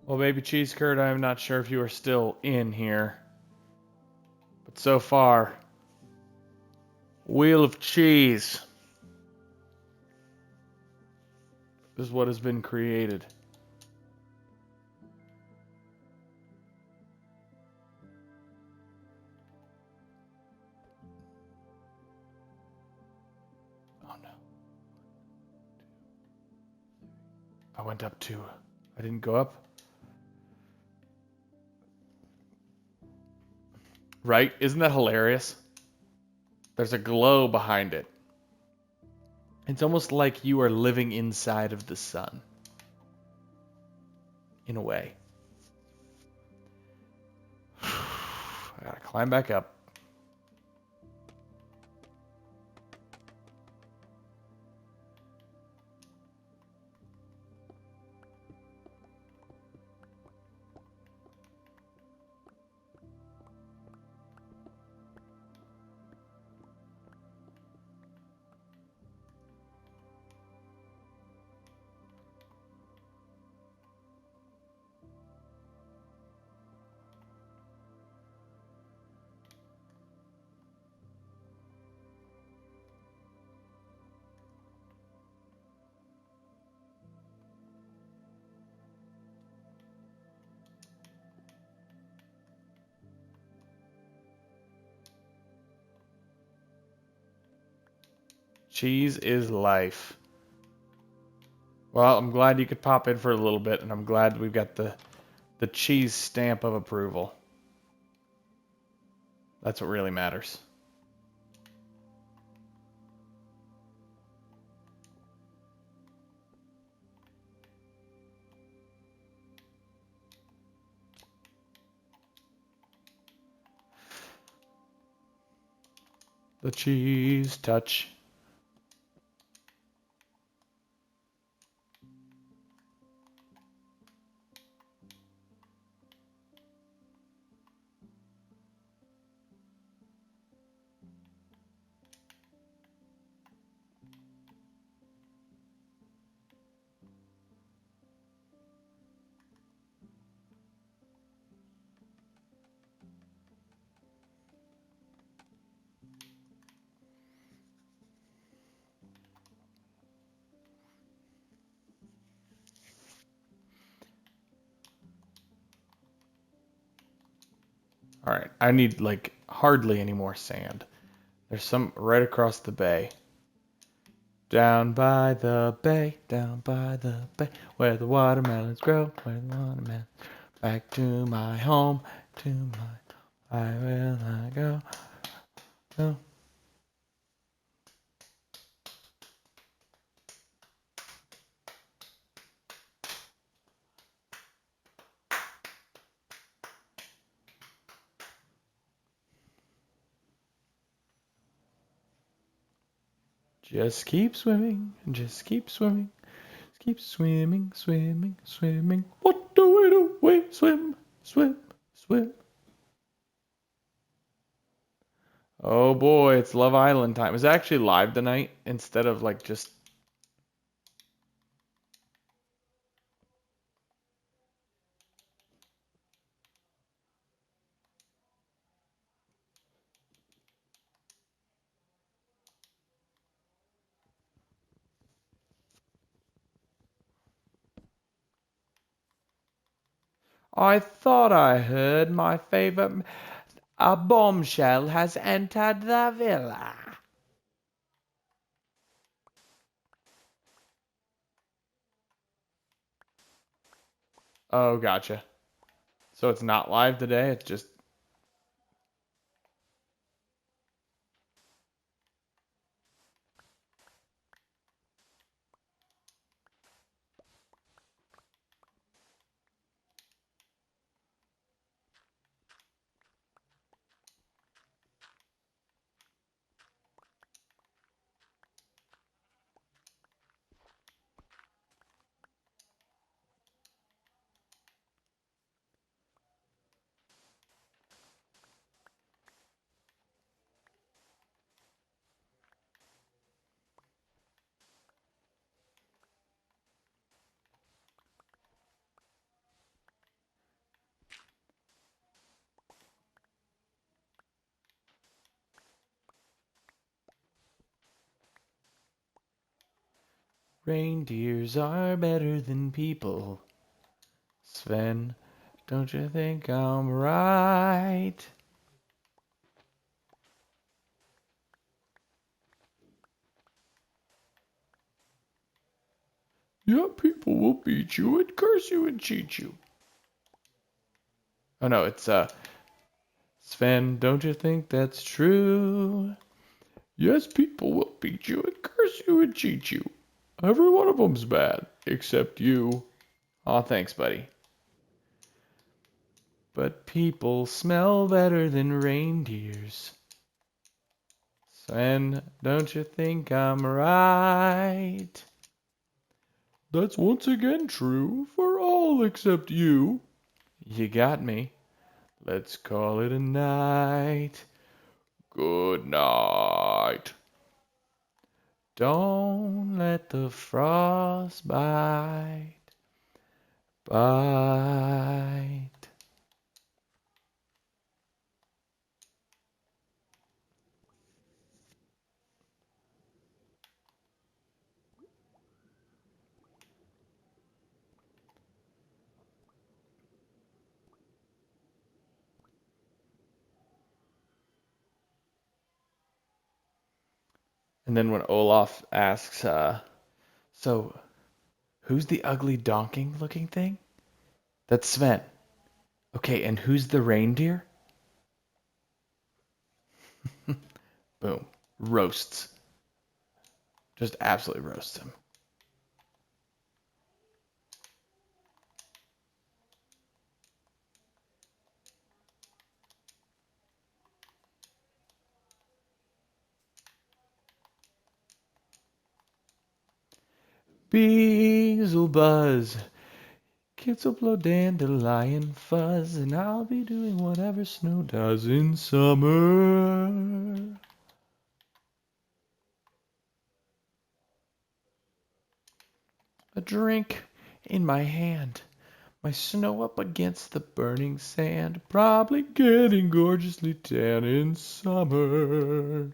Well, baby cheese curd, I'm not sure if you are still in here. But so far, Wheel of Cheese is what has been created. Oh no. I went up 2. I didn't go up. Right? Isn't that hilarious? There's a glow behind it. It's almost like you are living inside of the sun. In a way. I gotta climb back up. Cheese is life. Well, I'm glad you could pop in for a little bit, and I'm glad we've got the cheese stamp of approval. That's what really matters. The cheese touch. All right, I need like hardly any more sand. There's some right across the bay. Down by the bay, where the watermelons grow, where the watermelons. Back to my home, where will I go? Go. Just keep swimming, just keep swimming, just keep swimming, swimming, swimming. What do we do? We swim, swim, swim. Oh boy, it's Love Island time. Is it actually live tonight instead of like just. I thought I heard my favorite. A bombshell has entered the villa. Oh, gotcha. So it's not live today, it's just. Reindeers are better than people. Sven, don't you think I'm right? Yeah, people will beat you and curse you and cheat you. Oh no, it's Sven, don't you think that's true? Yes, people will beat you and curse you and cheat you. Every one of them's bad, except you. Aw, thanks, buddy. But people smell better than reindeers. Sven, don't you think I'm right? That's once again true for all except you. You got me. Let's call it a night. Good night. Don't let the frost bite. And then when Olaf asks, so who's the ugly donking looking thing? That's Sven. Okay, and who's the reindeer? Boom. Roasts. Just absolutely roasts him. Bees will buzz, kids will blow dandelion fuzz, and I'll be doing whatever snow does in summer. A drink in my hand, my snow up against the burning sand, probably getting gorgeously tan in summer.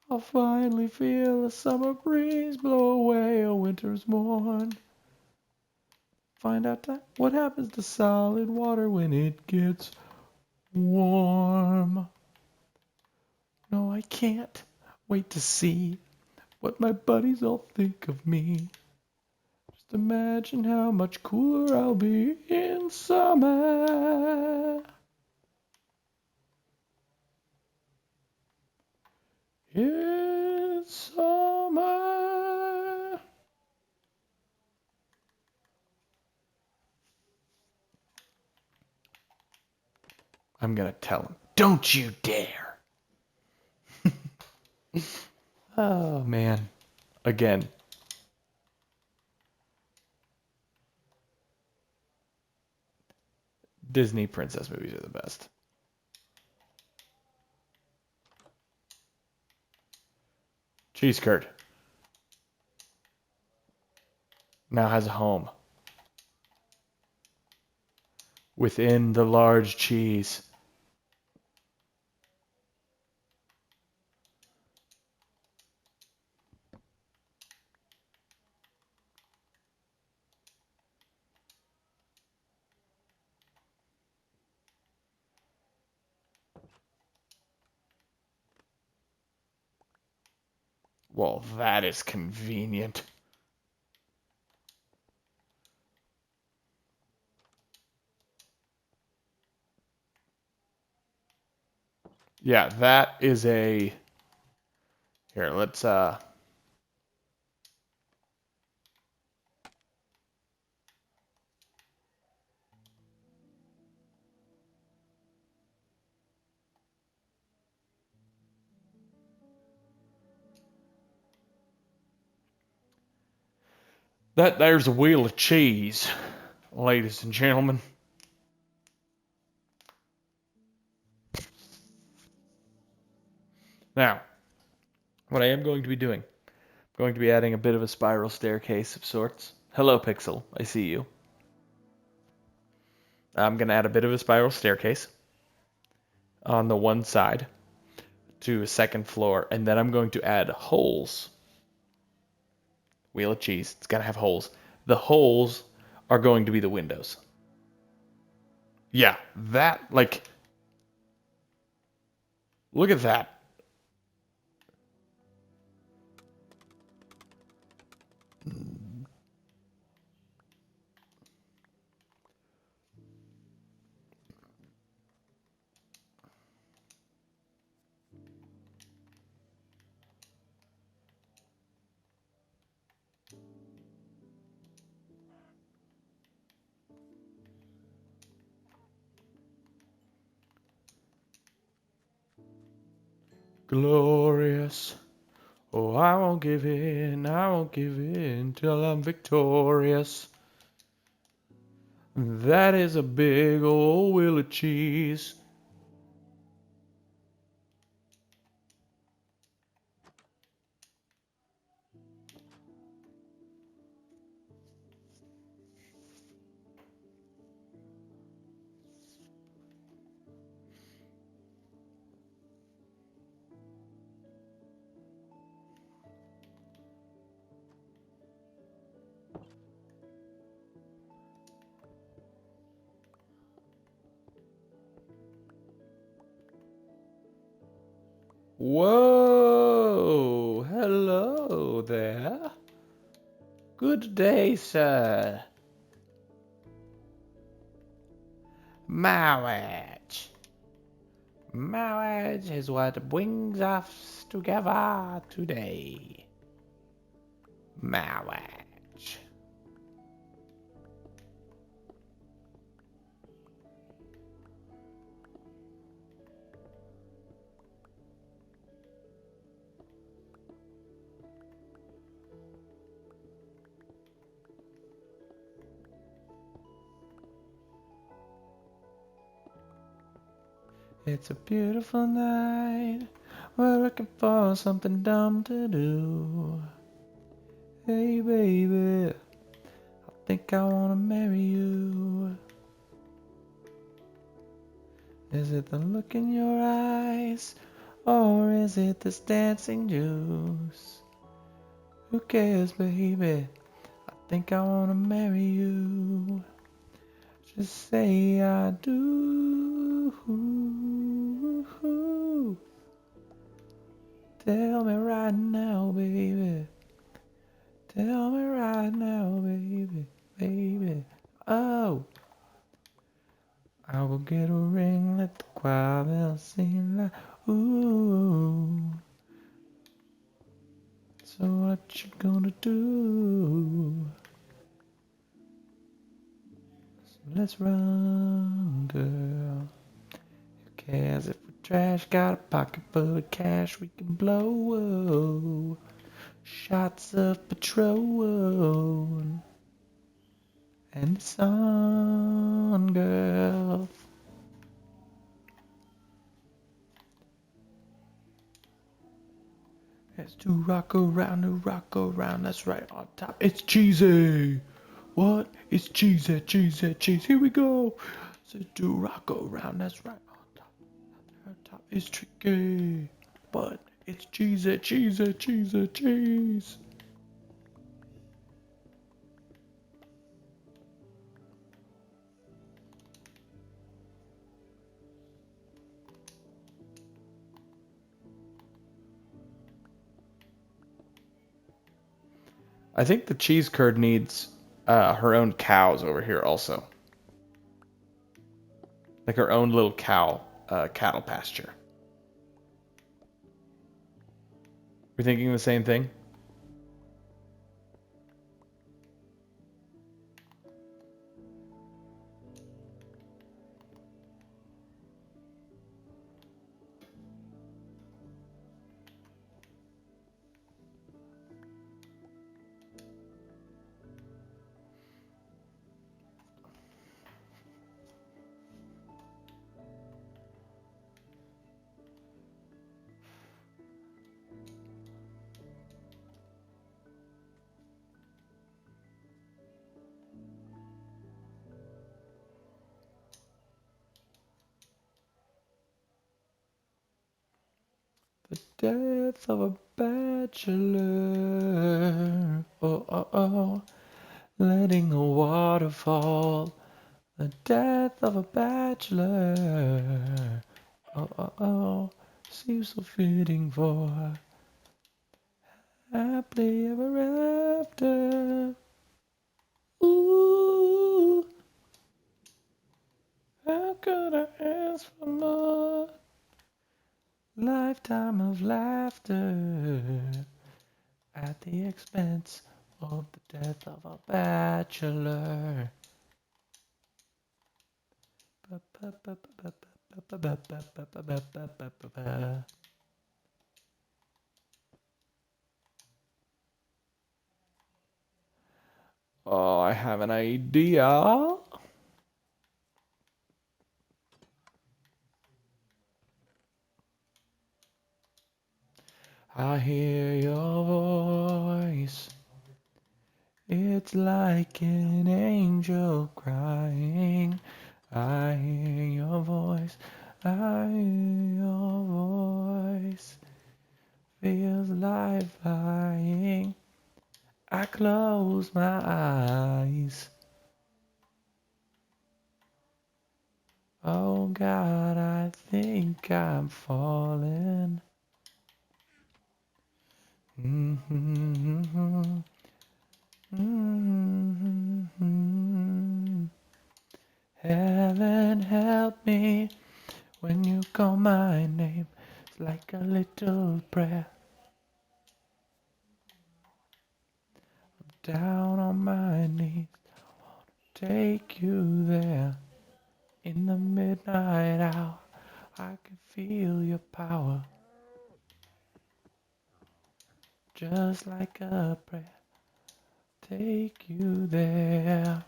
I'll finally feel a summer breeze blow away a winter's morn. Find out what happens to solid water when it gets warm. No, I can't wait to see what my buddies all think of me. Just imagine how much cooler I'll be in summer. In summer. I'm gonna tell him, don't you dare. Oh man. Again. Disney princess movies are the best. Cheese curd now has a home within the large cheese. Well, that is convenient. Yeah, that is a. Here, let's that there's a wheel of cheese, ladies and gentlemen. Now, what I am going to be doing, I'm going to be adding a bit of a spiral staircase of sorts. Hello, Pixel. I see you. I'm going to add a bit of a spiral staircase on the one side to a second floor, and then I'm going to add holes Wheel of cheese. It's got to have holes. The holes are going to be the windows. Yeah, that, like, look at that. Glorious. Oh, I won't give in. I won't give in till I'm victorious. That is a big old wheel of cheese. Whoa! Hello there. Good day, sir. Marriage. Marriage is what brings us together today. Marriage. It's a beautiful night. We're looking for something dumb to do. Hey, baby, I think I wanna marry you. Is it the look in your eyes, or is it this dancing juice? Who cares, baby? I think I wanna marry you. Just say I do. Tell me right now, baby. Tell me right now, baby, baby. Oh, I will get a ring, let the choir bells sing like, ooh. So what you gonna do? So let's run, girl. Who cares if we trash? Got a pocket full of cash we can blow. Whoa. Shots of Patron and the sun, girl. It's to rock around, that's right on top. It's cheesy. What? It's cheesy, cheesy, cheese. Here we go. So to rock around, that's right on top. On top is tricky, but it's cheesy, cheesy, cheesy, cheese. I think the cheese curd needs her own cows over here also. Like her own little cattle pasture. We're thinking the same thing? The death of a bachelor. Oh, oh, oh. Letting a waterfall. The death of a bachelor. Oh, oh, oh. Seems so fitting for happily ever after. Ooh. How could I ask for more? Lifetime of laughter at the expense of the death of a bachelor. Oh, I have an idea. I hear your voice. It's like an angel crying. I hear your voice. I hear your voice. Feels like flying. I close my eyes. Oh God, I think I'm falling. Mm-hmm. Mm-hmm. Heaven help me when you call my name. It's like a little prayer. Down on my knees, take you there. In the midnight hour, I can feel your power. Just like a prayer, take you there.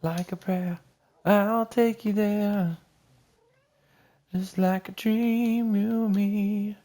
Like a prayer, I'll take you there. Just like a dream, you and me.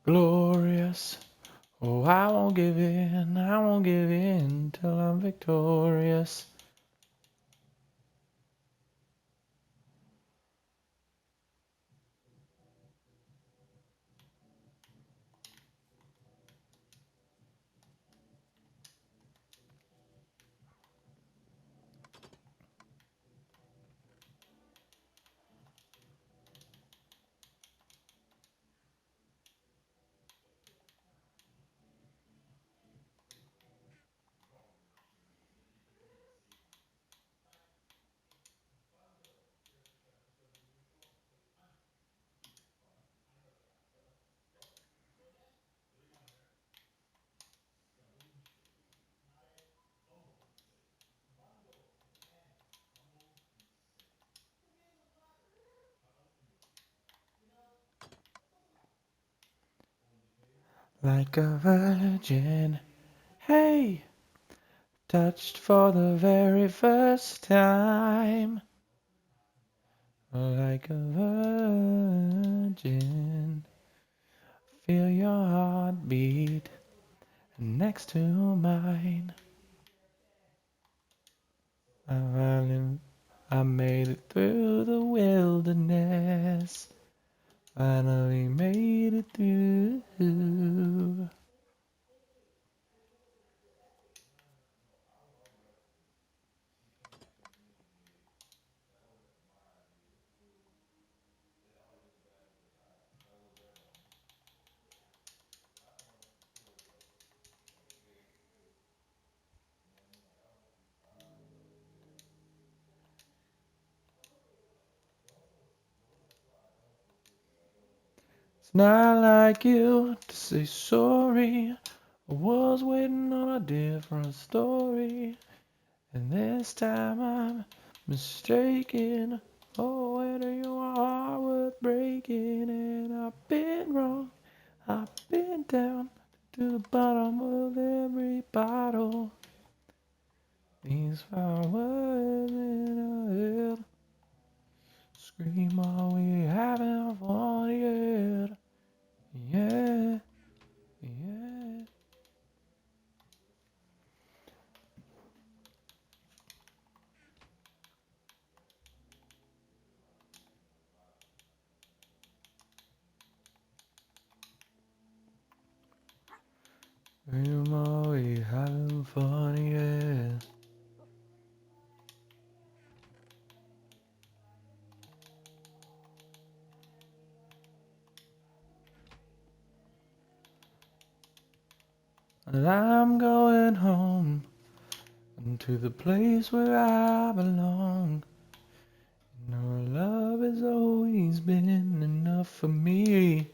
Glorious. Oh, I won't give in till I'm victorious. Like a virgin, hey, touched for the very first time. Like a virgin, feel your heartbeat next to mine. I made it through the wilderness. Finally made it through. not like you to say sorry. I was waiting on a different story. And this time I'm mistaken. Oh, whether your heart worth breaking. And I've been wrong. I've been down to the bottom of every bottle. These fine words in our head. Scream, are we having fun yet? Yeah, yeah. Scream, are we having fun yet? And I'm going home to the place where I belong. And our love has always been enough for me.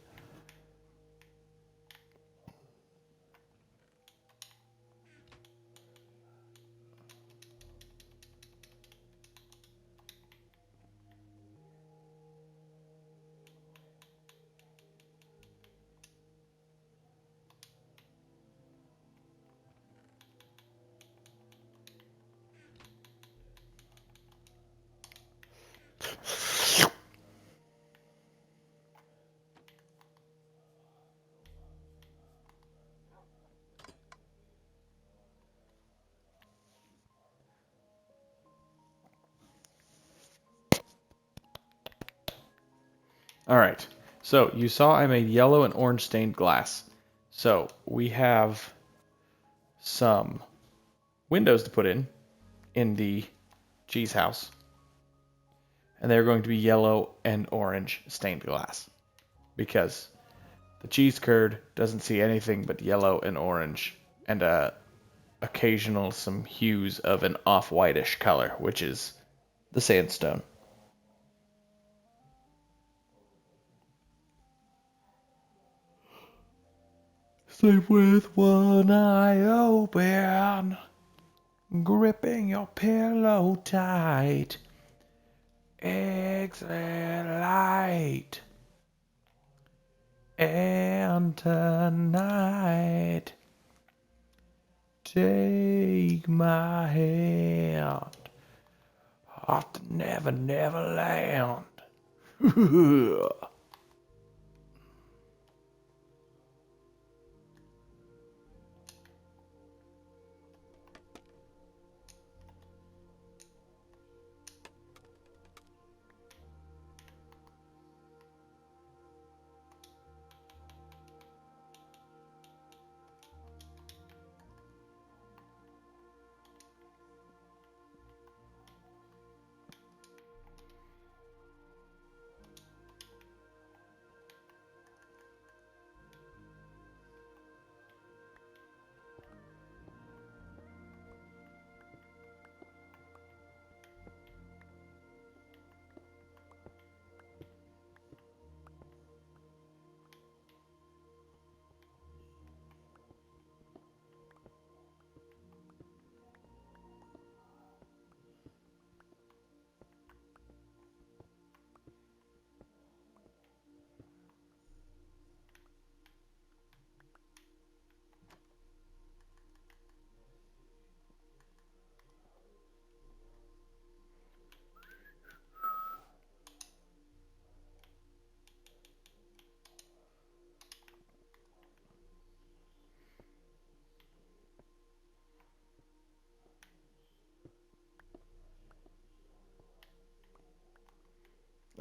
All right. So you saw I made yellow and orange stained glass. So we have some windows to put in the cheese house. And they're going to be yellow and orange stained glass. Because the cheese curd doesn't see anything but yellow and orange and occasional some hues of an off-whitish color, which is the sandstone. Sleep with one eye open, gripping your pillow tight. Exit light. And tonight, take my hand off the Never Never Land.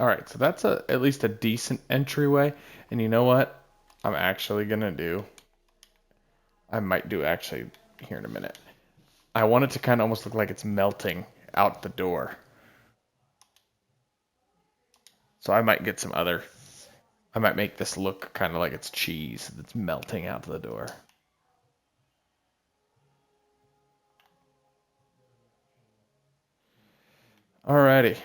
All right, so that's at least a decent entryway. And you know what? I'm actually gonna do. I might do actually here in a minute. I want it to kind of almost look like it's melting out the door. So I might get some other. I might make this look kind of like it's cheese that's melting out the door. Alrighty.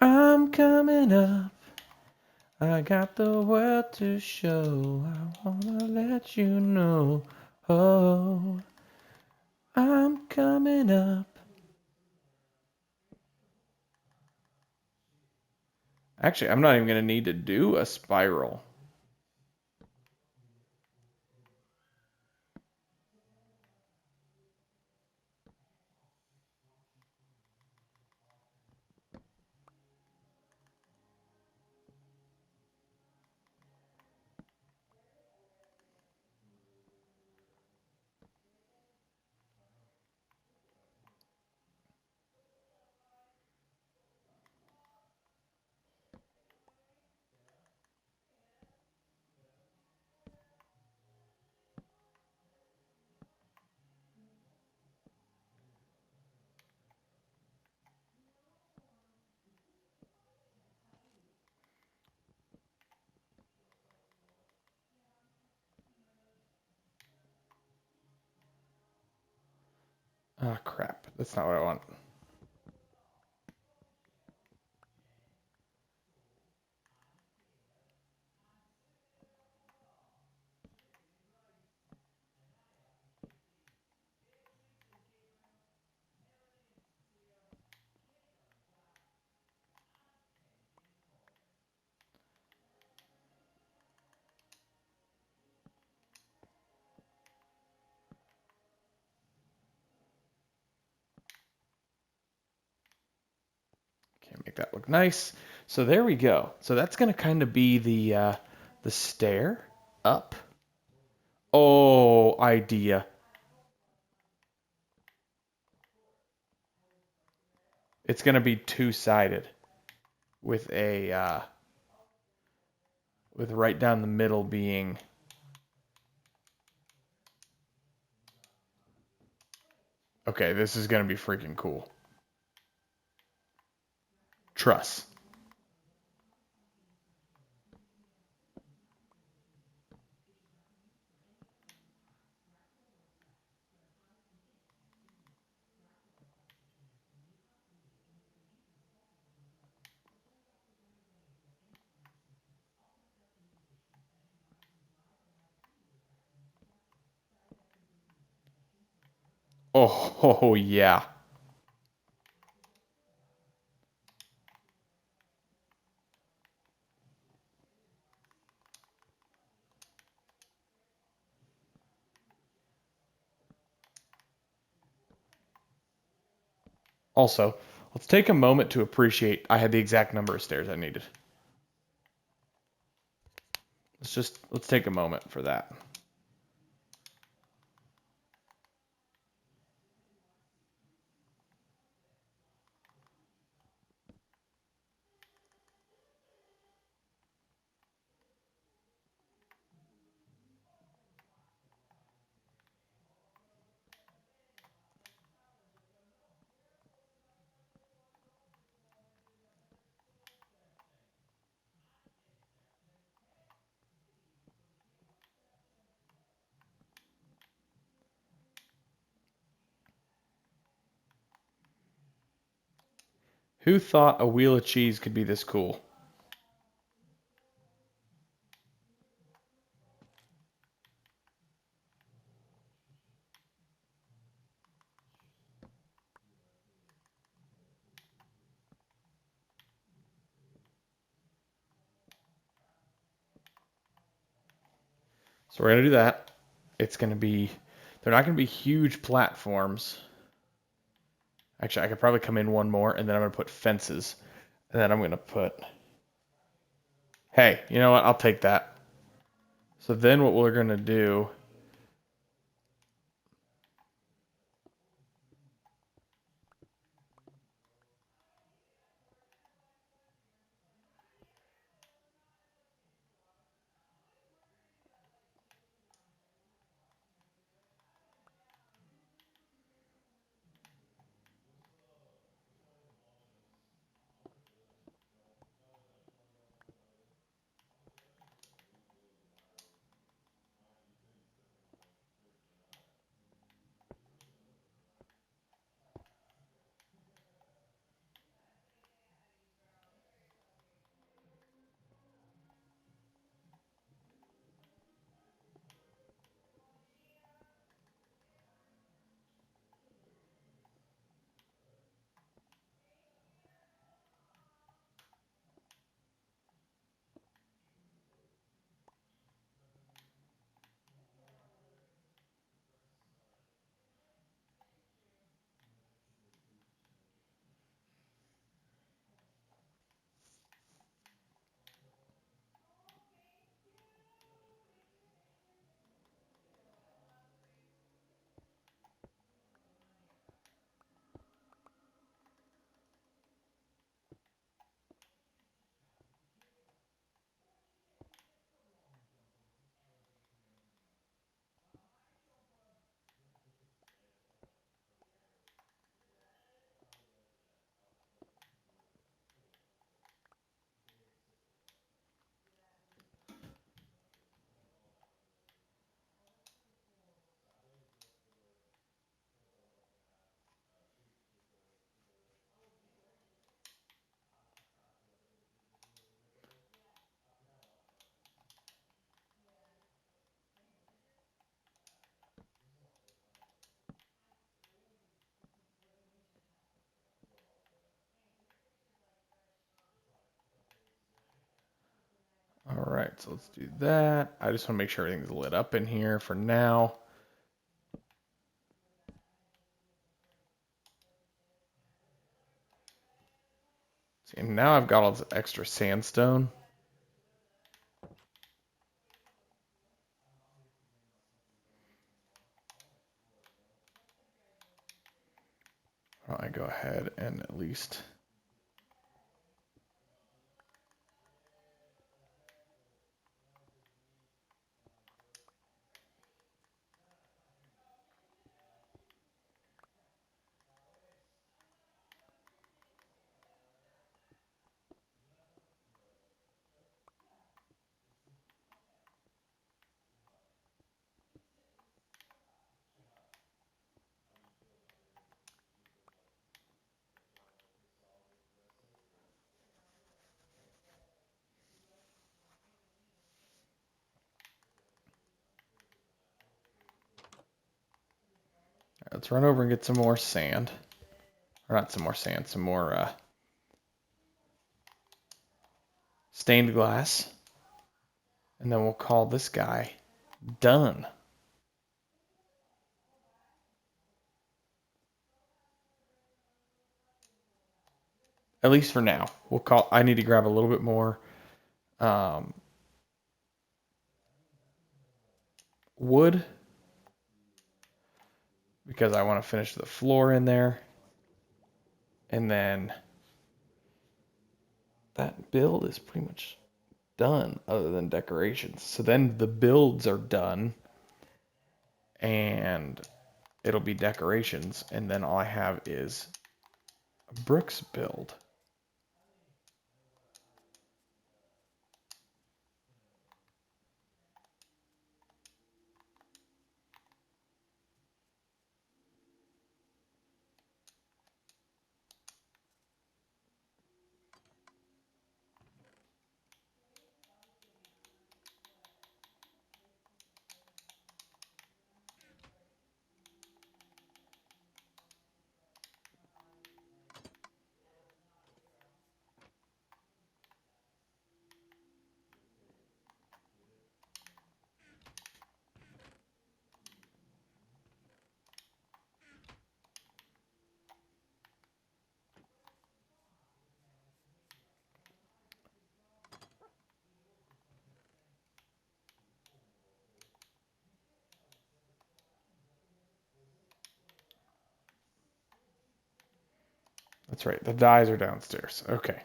I'm coming up. I got the world to show. I wanna let you know. Oh, I'm coming up. Actually, I'm not even gonna need to do a spiral. Ah, crap. That's not what I want. Can't make that look nice. So there we go. So that's gonna kind of be the stair up. Oh, idea. It's gonna be two-sided with a with right down the middle being. Okay, this is gonna be freaking cool. Truss. Oh, oh yeah. Also, let's take a moment to appreciate I had the exact number of stairs I needed. Let's take a moment for that. Who thought a wheel of cheese could be this cool? So we're gonna do that. It's gonna be, they're not gonna be huge platforms. Actually, I could probably come in one more, and then I'm gonna put fences, and then I'm gonna put. Hey, you know what? I'll take that. So then what we're gonna do. Alright, so let's do that. I just want to make sure everything's lit up in here for now. See, and now I've got all this extra sandstone. I go ahead and at least let's run over and get some more sand. Or not some more sand, some more stained glass. And then we'll call this guy done. At least for now. I need to grab a little bit more wood because I want to finish the floor in there. And then that build is pretty much done other than decorations. So then the builds are done and it'll be decorations. And then all I have is a bricks build. That's right. The dyes are downstairs. Okay.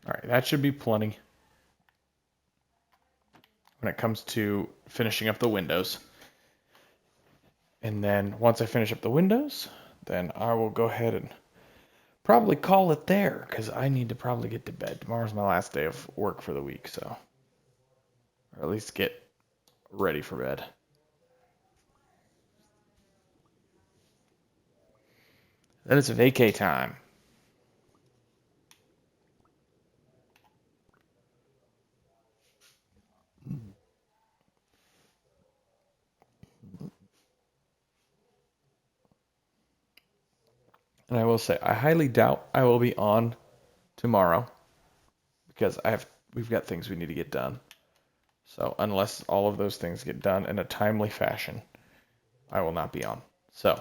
All right, that should be plenty when it comes to finishing up the windows. And then once I finish up the windows, then I will go ahead and probably call it there because I need to probably get to bed. Tomorrow's my last day of work for the week, so or at least get ready for bed. Then it's vacay time. And I will say, I highly doubt I will be on tomorrow because we've got things we need to get done. So unless all of those things get done in a timely fashion, I will not be on. So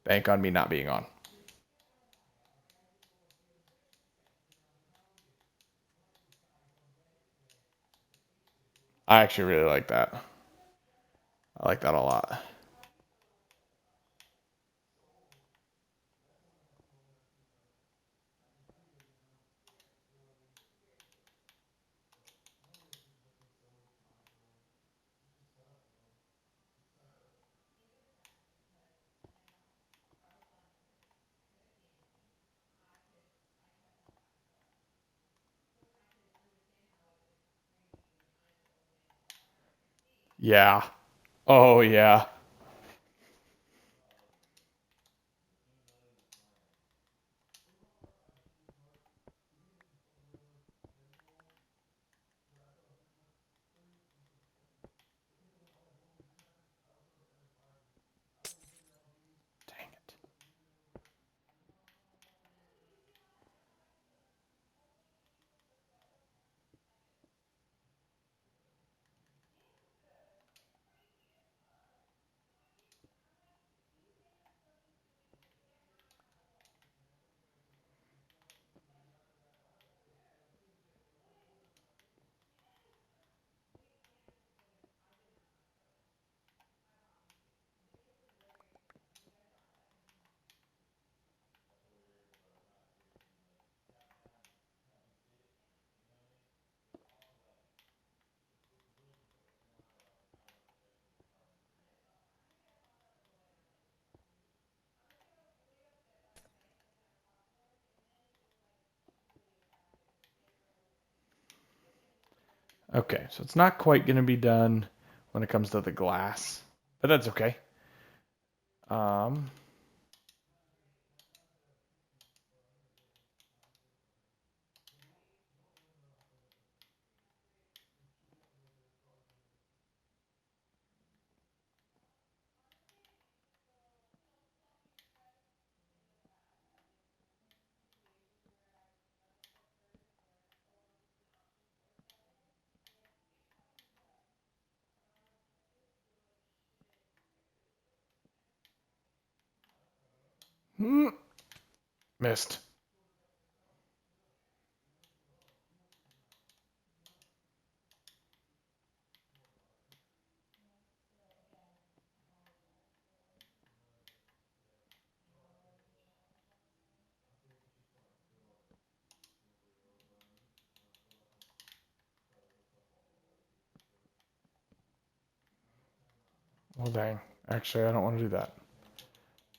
bank on me not being on. I actually really like that. I like that a lot. Yeah. Oh, yeah. Dang it. Okay, so it's not quite going to be done when it comes to the glass, but that's okay. Um, missed. Well, dang. Actually, I don't want to do that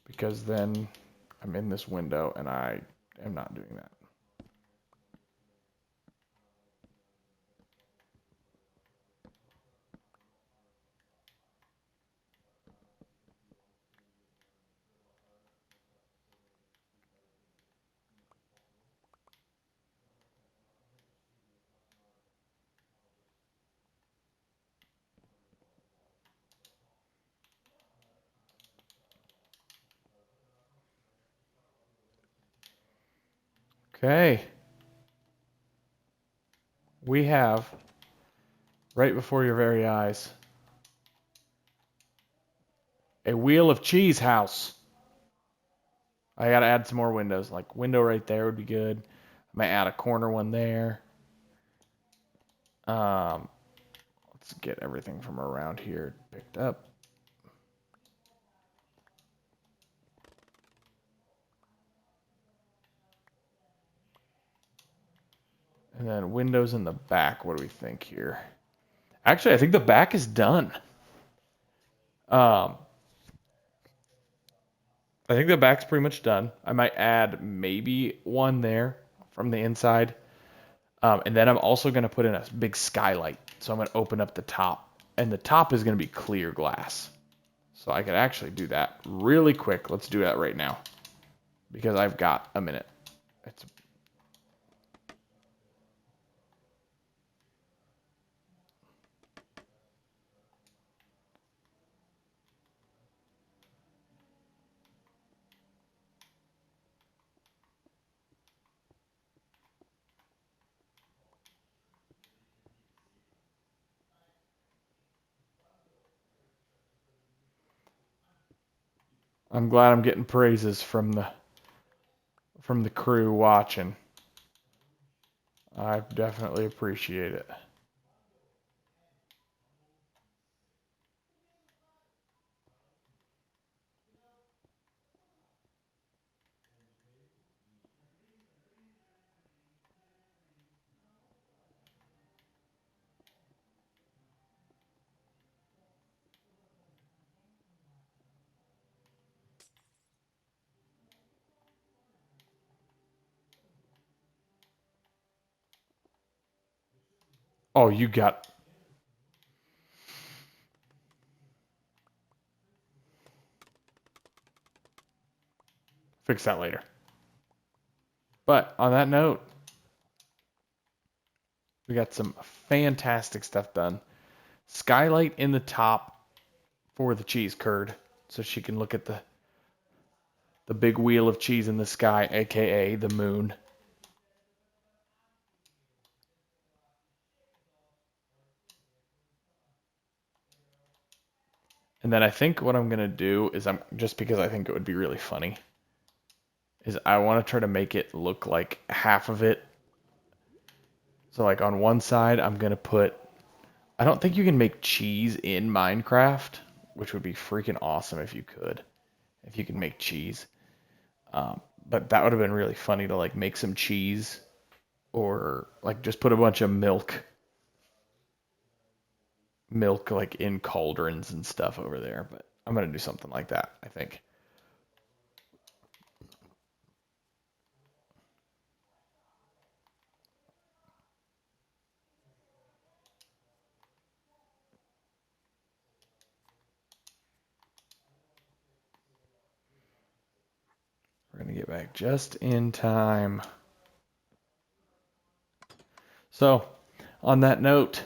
because then I'm in this window and I am not doing that. Okay. We have, right before your very eyes, a Wheel of Cheese house. I got to add some more windows. Like, window right there would be good. I might add a corner one there. Let's get everything from around here picked up. And then windows in the back. What do we think here? Actually, I think the back is done. Um, I think the back's pretty much done. I might add maybe one there from the inside. And then I'm also going to put in a big skylight. So I'm going to open up the top. And the top is going to be clear glass. So I could actually do that really quick. Let's do that right now. Because I've got a minute. It's I'm glad I'm getting praises from the crew watching. I definitely appreciate it. Oh, you got fix that later. But on that note, we got some fantastic stuff done. Skylight in the top for the cheese curd, so she can look at the big wheel of cheese in the sky, aka the moon. And then I think what I'm gonna do is just because I think it would be really funny, is I want to try to make it look like half of it. So like on one side, I'm gonna put. I don't think you can make cheese in Minecraft, which would be freaking awesome if you could. If you can make cheese. But that would have been really funny to like make some cheese or like just put a bunch of milk like in cauldrons and stuff over there. But I'm gonna do something like that, I think. We're gonna get back just in time. So, on that note,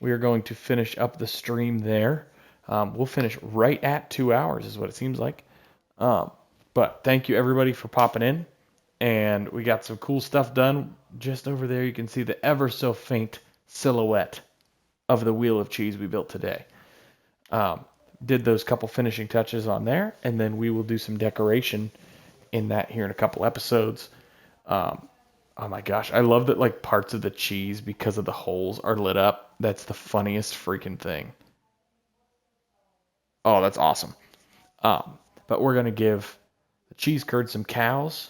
we are going to finish up the stream there. We'll finish right at 2 hours, is what it seems like. But thank you everybody for popping in, and we got some cool stuff done. Just over there, you can see the ever so faint silhouette of the wheel of cheese we built today. Did those couple finishing touches on there, and then we will do some decoration in that here in a couple episodes. Oh my gosh, I love that like parts of the cheese because of the holes are lit up. That's the funniest freaking thing. Oh, that's awesome. But we're gonna give the cheese curd some cows,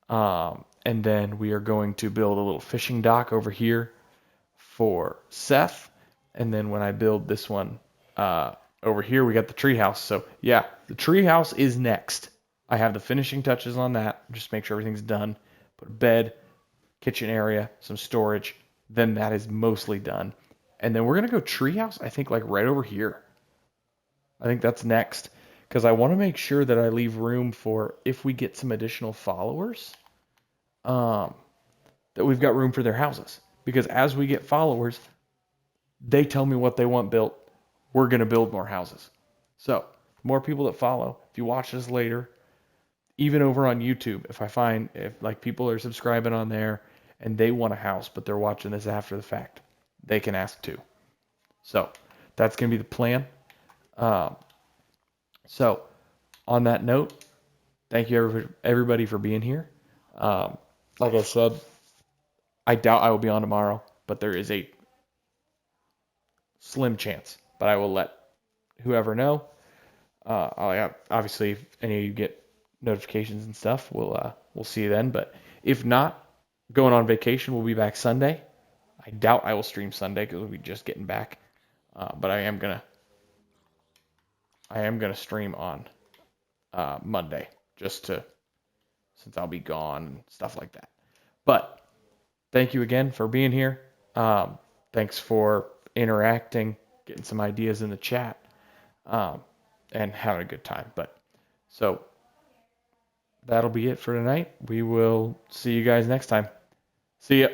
and then we are going to build a little fishing dock over here for Seth, and then when I build this one over here, we got the treehouse. So yeah, the treehouse is next. I have the finishing touches on that. Just make sure everything's done. Put a bed, kitchen area, some storage. Then that is mostly done. And then we're going to go treehouse, I think, like right over here. I think that's next. Because I want to make sure that I leave room for, if we get some additional followers, that we've got room for their houses. Because as we get followers, they tell me what they want built. We're going to build more houses. So, more people that follow. If you watch this later, even over on YouTube, if like people are subscribing on there and they want a house, but they're watching this after the fact, they can ask too. So that's going to be the plan. So on that note, thank you everybody for being here. Like I said, I doubt I will be on tomorrow, but there is a slim chance. But I will let whoever know. Obviously, if any of you get notifications and stuff, we'll see you then. But if not, going on vacation, we'll be back Sunday. I doubt I will stream Sunday because we'll be just getting back. But I am gonna stream on Monday since I'll be gone and stuff like that. But thank you again for being here. Thanks for interacting, getting some ideas in the chat, and having a good time. But so that'll be it for tonight. We will see you guys next time. See ya.